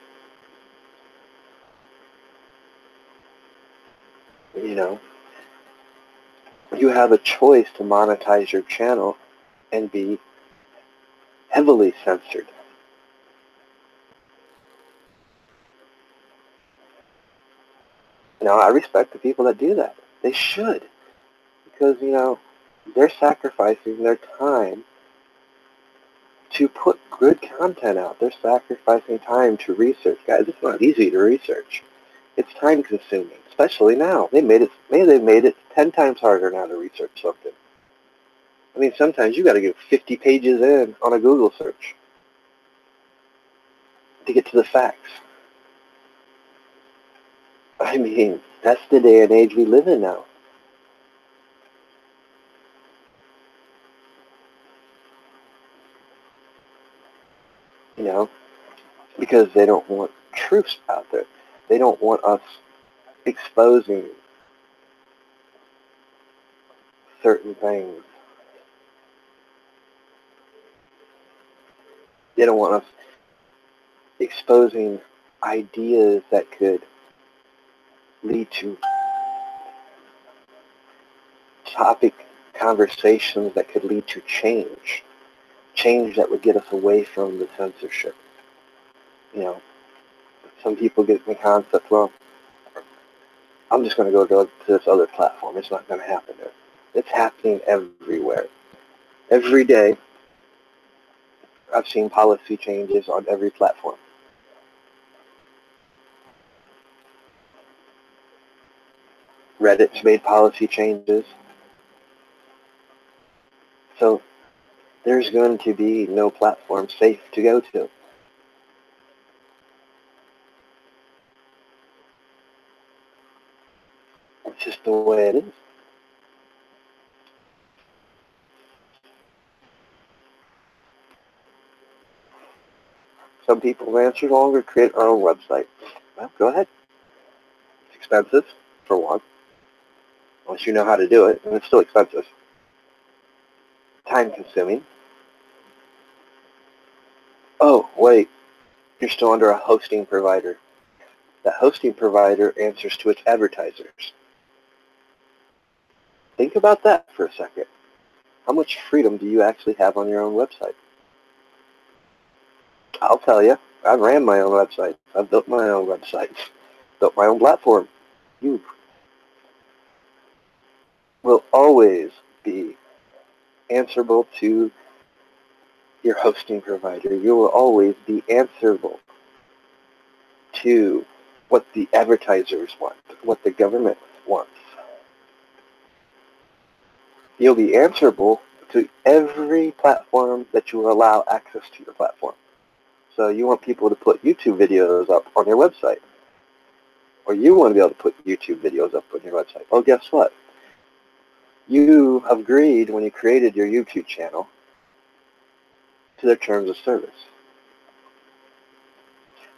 You have a choice to monetize your channel and be heavily censored. I respect the people that do that. They should. Because, they're sacrificing their time to put good content out. They're sacrificing time to research. Guys, it's not easy to research. It's time consuming, especially now. They've made it 10 times harder now to research something. I mean, sometimes you got to get 50 pages in on a Google search to get to the facts. I mean, that's the day and age we live in now. Because they don't want truths out there. They don't want us exposing certain things. They don't want us exposing ideas that could lead to topic conversations that could lead to change that would get us away from the censorship. Some people get the concept, well, I'm just going to go to this other platform. It's not going to happen there. It's happening everywhere. Every day, I've seen policy changes on every platform. Reddit's made policy changes. So there's going to be no platform safe to go to. It's just the way it is. Some people answer longer, create our own website. Well, go ahead. It's expensive, for one. Unless you know how to do it, and it's still expensive. Time consuming. Oh, wait. You're still under a hosting provider. The hosting provider answers to its advertisers. Think about that for a second. How much freedom do you actually have on your own website? I'll tell you. I've ran my own website. I've built my own websites, built my own platform. You will always be answerable to your hosting provider. You will always be answerable to what the advertisers want, what the government wants. You'll be answerable to every platform that you allow access to your platform. So you want people to put YouTube videos up on your website, or you want to be able to put YouTube videos up on your website. Well, guess what? You agreed when you created your YouTube channel to their terms of service.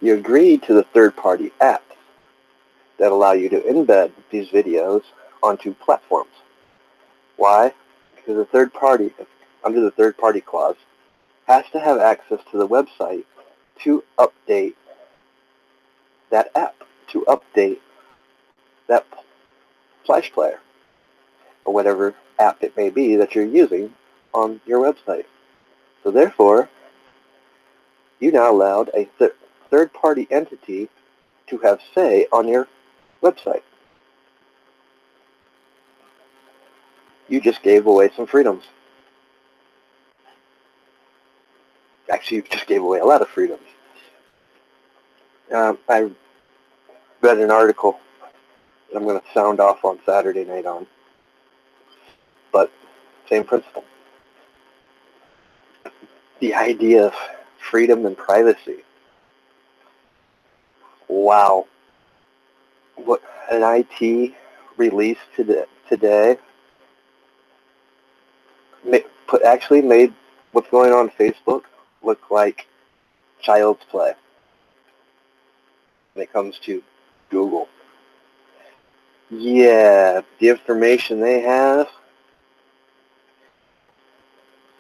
You agreed to the third-party apps that allow you to embed these videos onto platforms. Why? Because the third party, under the third-party clause, has to have access to the website to update that app, to update that Flash player, or whatever app it may be that you're using on your website. So therefore, you now allowed a third-party entity to have say on your website. You just gave away some freedoms. Actually, you just gave away a lot of freedoms. I read an article that I'm going to sound off on Saturday night on, but same principle. The idea of freedom and privacy. Wow. What an IT release today actually made what's going on Facebook look like child's play when it comes to Google. Yeah, the information they have,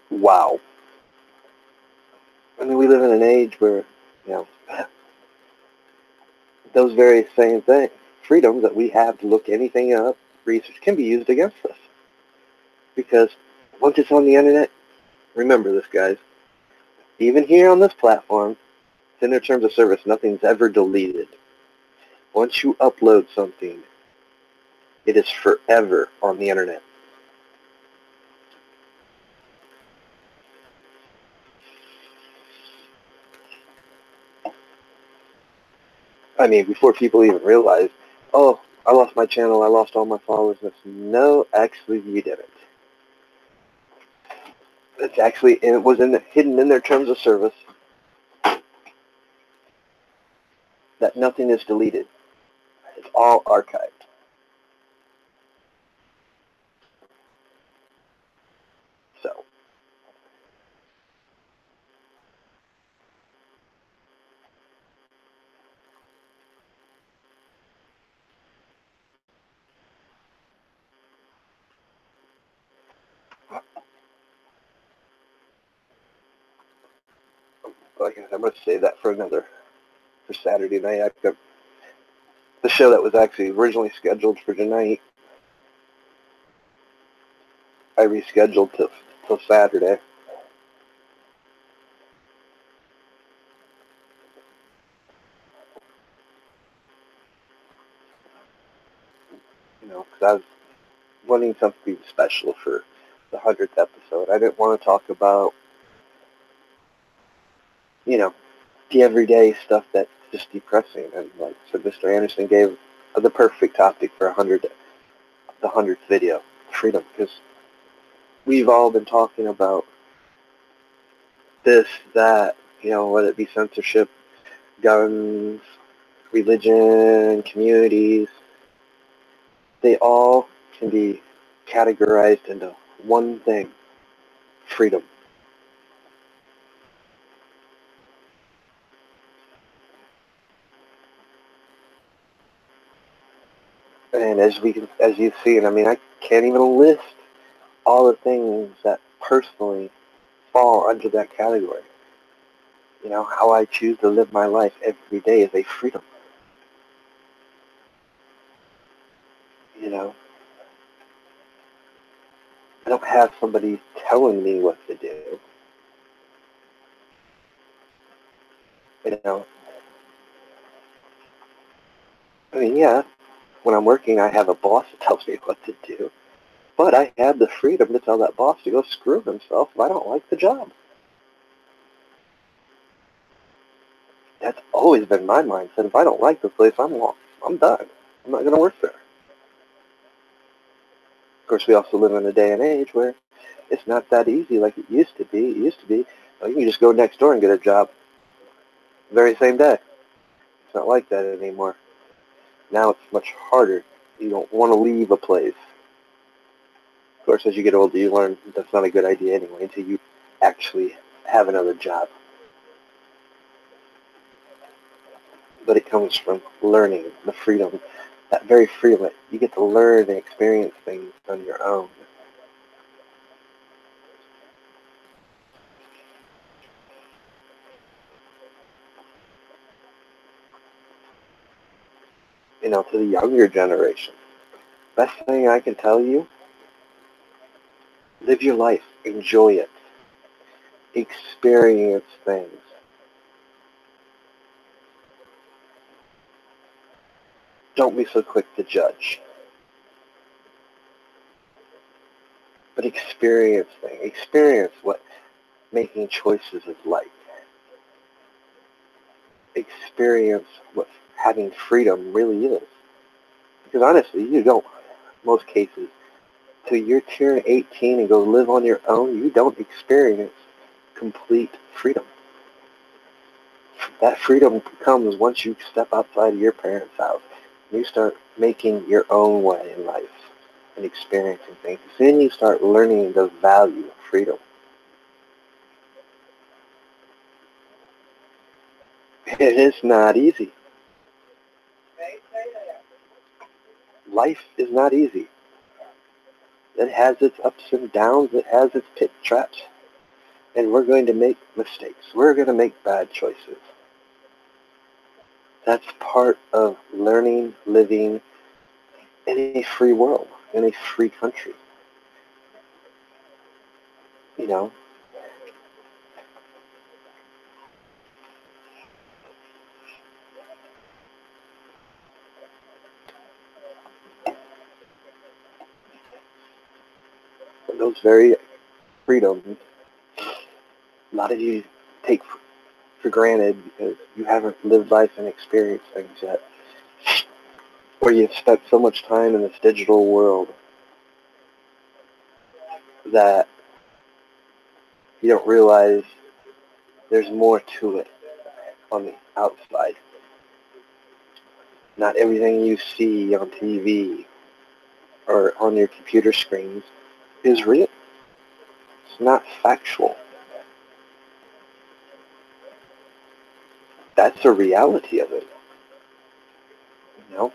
wow. I mean, we live in an age where, you know, those very same things, freedoms that we have to look anything up, research, can be used against us. Because once it's on the internet, remember this, guys, even here on this platform, it's in their terms of service, nothing's ever deleted. Once you upload something, it is forever on the internet. I mean, before people even realize, oh, I lost my channel, I lost all my followers. No, actually, you didn't. It's actually, it was hidden in their terms of service that nothing is deleted. It's all archived. So, like I said, I'm going to save that for Saturday night. I've got the show that was actually originally scheduled for tonight. I rescheduled till Saturday. You know, because I was wanting something special for the 100th episode. I didn't want to talk about, you know, the everyday stuff that's just depressing. And like so Mr. Anderson gave the perfect topic for the 100th video, freedom, because we've all been talking about this, that, you know, whether it be censorship, guns, religion, communities, they all can be categorized into one thing: freedom. And as you've seen, I mean, I can't even list all the things that personally fall under that category. You know, how I choose to live my life every day is a freedom. You know, I don't have somebody telling me what to do. You know, I mean, yeah, when I'm working, I have a boss that tells me what to do, but I have the freedom to tell that boss to go screw himself if I don't like the job. That's always been my mindset. If I don't like the place, I'm done. I'm not going to work there. Of course, we also live in a day and age where it's not that easy like it used to be. It used to be, you can just go next door and get a job the very same day. It's not like that anymore. Now it's much harder. You don't want to leave a place. Of course, as you get older, you learn that's not a good idea anyway until you actually have another job. But it comes from learning the freedom, that very freedom. You get to learn and experience things on your own. To the younger generation, best thing I can tell you, live your life, enjoy it, experience things. Don't be so quick to judge, but experience things. Experience what making choices is like. Experience what having freedom really is. Because honestly, you don't, most cases, till you turn 18 and go live on your own, you don't experience complete freedom. That freedom comes once you step outside of your parents' house. You start making your own way in life and experiencing things. Then you start learning the value of freedom. It is not easy. Life is not easy. It has its ups and downs. It has its pit traps. And we're going to make mistakes. We're going to make bad choices. That's part of learning, living in a free world, in a free country. You know, those very freedoms, a lot of you take for granted because you haven't lived life and experienced things yet. Or you've spent so much time in this digital world that you don't realize there's more to it on the outside. Not everything you see on TV or on your computer screens is real. It's not factual. That's the reality of it. You know,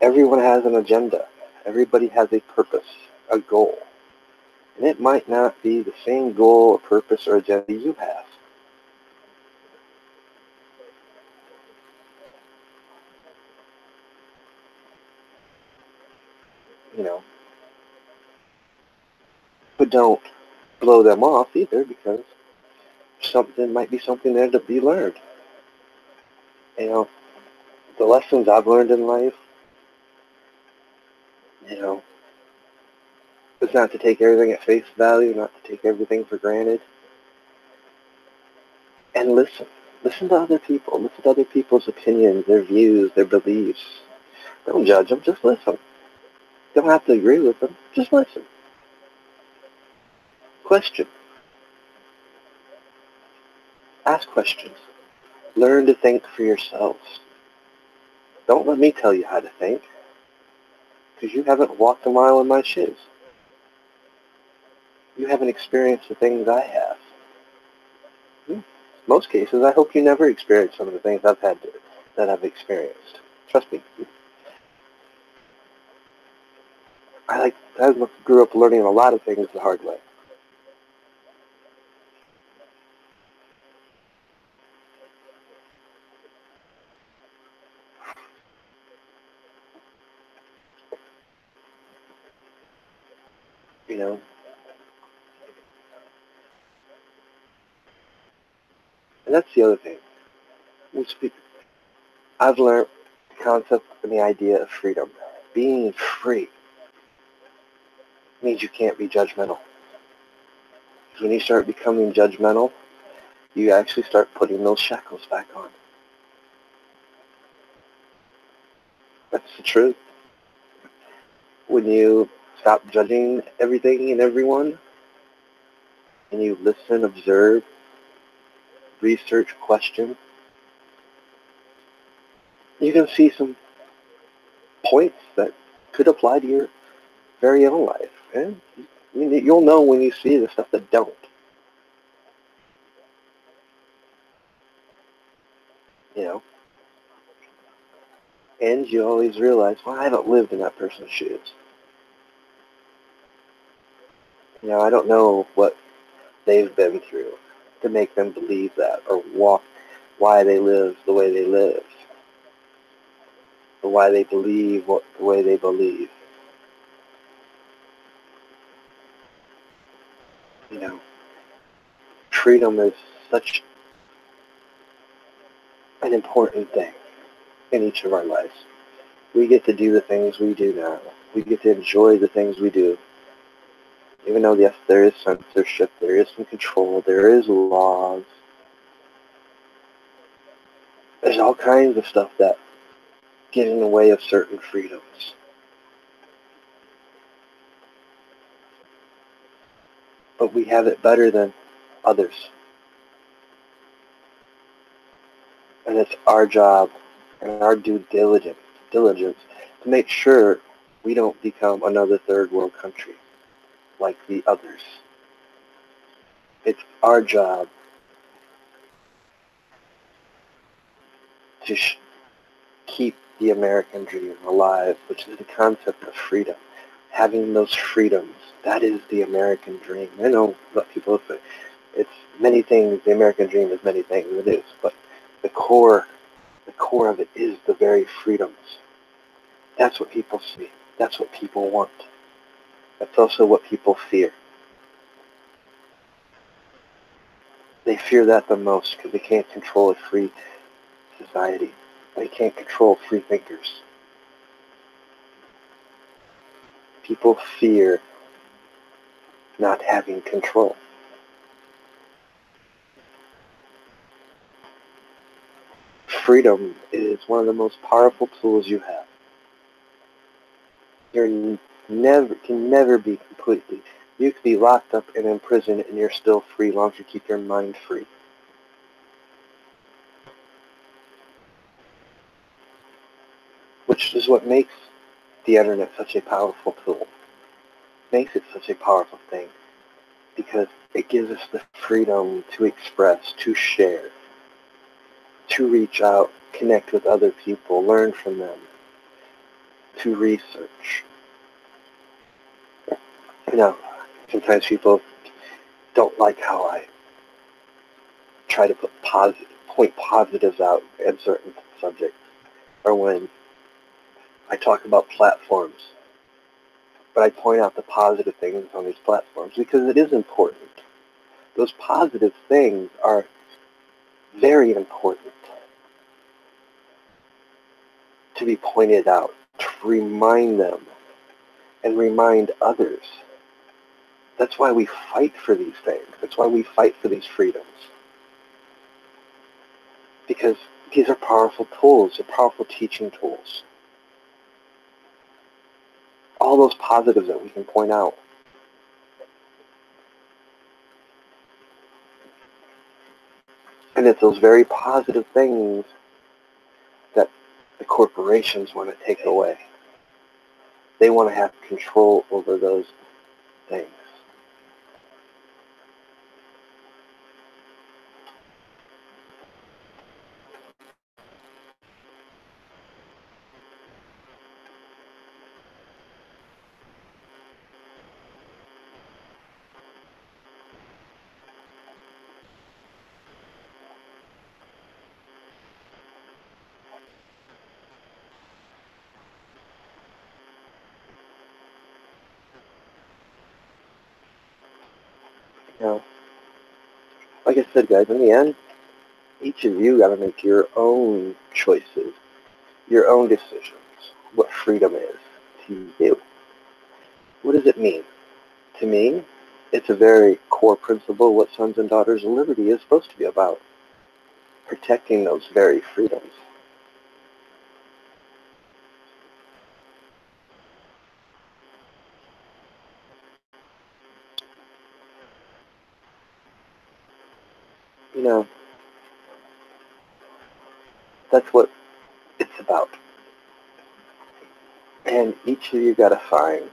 everyone has an agenda. Everybody has a purpose, a goal. And it might not be the same goal or purpose or agenda you have. You know, but don't blow them off either because something might be something there to be learned. You know, the lessons I've learned in life, you know, is not to take everything at face value, not to take everything for granted, and listen. Listen to other people. Listen to other people's opinions, their views, their beliefs. Don't judge them. Just listen. Don't have to agree with them. Just listen. Question. Ask questions. Learn to think for yourselves. Don't let me tell you how to think because you haven't walked a mile in my shoes. You haven't experienced the things I have. In most cases, I hope you never experience some of the things that I've experienced. Trust me. I grew up learning a lot of things the hard way. You know, and that's the other thing. we speak, I've learned the concept and the idea of freedom. Being free means you can't be judgmental. When you start becoming judgmental, you actually start putting those shackles back on. That's the truth. When you stop judging everything and everyone, and you listen, observe, research, question, you can see some points that could apply to your very own life. And you'll know when you see the stuff that don't. You know, and you always realize, well, I haven't lived in that person's shoes. I don't know what they've been through to make them believe that or walk why they live the way they live or why they believe the way they believe. You know, freedom is such an important thing in each of our lives. We get to do the things we do now. We get to enjoy the things we do. Even though, yes, there is censorship, there is some control, there is laws. There's all kinds of stuff that get in the way of certain freedoms. But we have it better than others. And it's our job and our due diligence to make sure we don't become another third world country like the others. It's our job to keep the American dream alive, which is the concept of freedom. Having those freedoms, that is the American dream. I know what people say. It's many things. The American dream is many things. It is, but the core of it is the very freedoms. That's what people see. That's what people want. That's also what people fear. They fear that the most because they can't control a free society. They can't control free thinkers. People fear not having control. Freedom is one of the most powerful tools you have. You can never be completely. You could be locked up and in prison and you're still free as long as you keep your mind free. Which is what makes the internet such a powerful tool. Makes it such a powerful thing. Because it gives us the freedom to express, to share, to reach out, connect with other people, learn from them, to research. Sometimes people don't like how I try to point positives out in certain subjects, or when I talk about platforms. But I point out the positive things on these platforms because it is important. Those positive things are very important to be pointed out, to remind them and remind others. That's why we fight for these things. That's why we fight for these freedoms. Because these are powerful tools. They're powerful teaching tools. All those positives that we can point out. And it's those very positive things that the corporations want to take away. They want to have control over those things. You know, like I said, guys, in the end, Each of you got to make your own choices, your own decisions, what freedom is to you. What does it mean? To me, it's a very core principle what Sons and Daughters of Liberty is supposed to be about, protecting those very freedoms. You know, that's what it's about. And each of you got to find,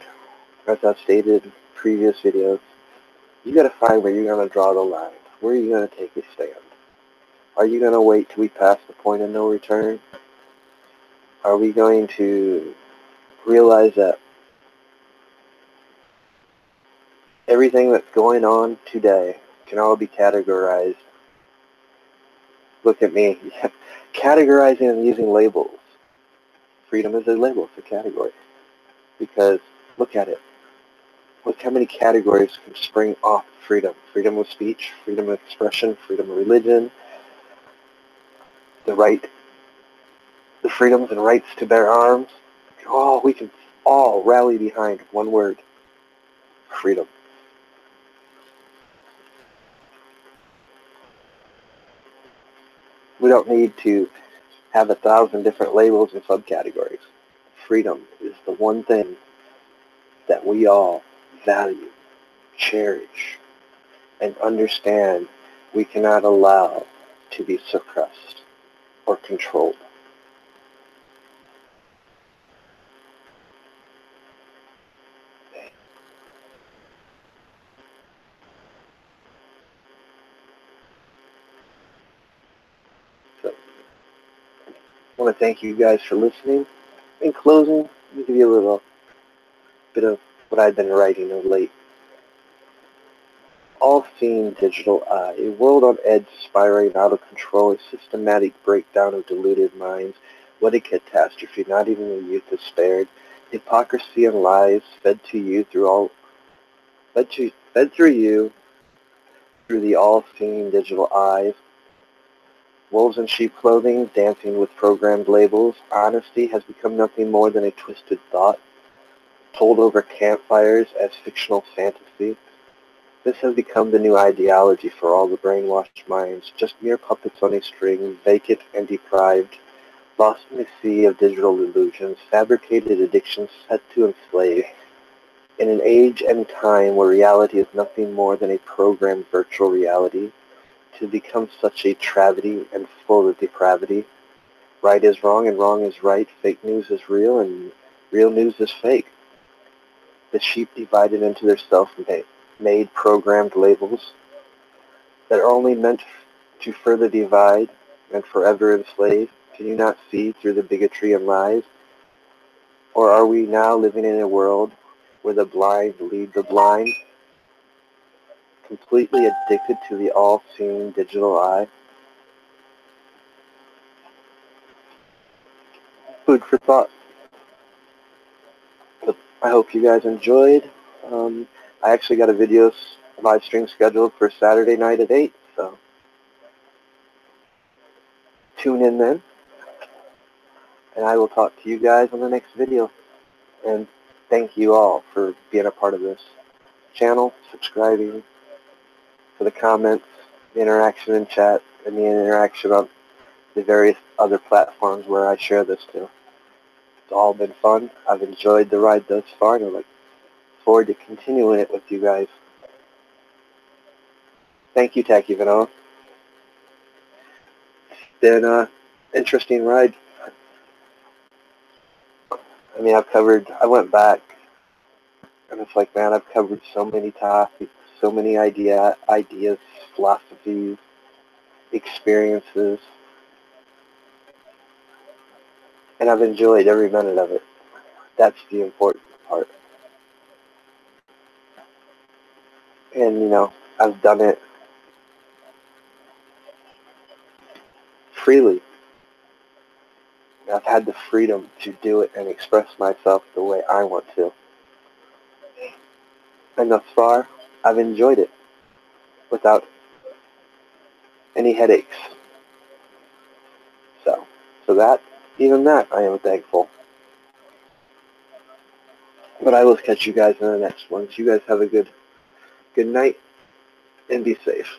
as I've stated in previous videos, you got to find where you're going to draw the line. Where are you going to take a stand? Are you going to wait till we pass the point of no return? Are we going to realize that everything that's going on today can all be categorized? Look at me. Categorizing and using labels. Freedom is a label. It's a category. Because look at it. Look how many categories can spring off freedom. Freedom of speech, freedom of expression, freedom of religion, the freedoms and rights to bear arms. Oh, we can all rally behind one word: freedom. We don't need to have 1,000 different labels and subcategories. Freedom is the one thing that we all value, cherish, and understand we cannot allow to be suppressed or controlled. So I want to thank you guys for listening. In closing, let me give you a little bit of what I've been writing of late. All-seeing digital eye, a world on edge spiraling out of control, a systematic breakdown of deluded minds. What a catastrophe, not even the youth is spared. Hypocrisy and lies fed to you fed through you through the all-seeing digital eyes. Wolves in sheep clothing, dancing with programmed labels. Honesty has become nothing more than a twisted thought, told over campfires as fictional fantasy. This has become the new ideology for all the brainwashed minds, just mere puppets on a string, vacant and deprived, lost in a sea of digital illusions, fabricated addictions set to enslave. In an age and time where reality is nothing more than a programmed virtual reality, to become such a travesty and full of depravity. Right is wrong and wrong is right, fake news is real and real news is fake. The sheep divided into their self-made programmed labels that are only meant to further divide and forever enslave. Can you not see through the bigotry and lies? Or are we now living in a world where the blind lead the blind, completely addicted to the all-seeing digital eye? Food for thought. But I hope you guys enjoyed. I actually got a video live stream scheduled for Saturday night at 8, so tune in then. And I will talk to you guys on the next video. And thank you all for being a part of this channel, subscribing, for the comments, the interaction in chat, and the interaction on the various other platforms where I share this to. It's all been fun. I've enjoyed the ride thus far, and I look forward to continuing it with you guys. Thank you, Tacky Vanilla. It's been an interesting ride. I mean, I went back, and it's like, man, I've covered so many topics, so many ideas, philosophies, experiences, and I've enjoyed every minute of it. That's the important part. And, I've done it freely. I've had the freedom to do it and express myself the way I want to. And thus far, I've enjoyed it without any headaches. for that, even that, I am thankful. But I will catch you guys in the next one. So you guys have a good night and be safe.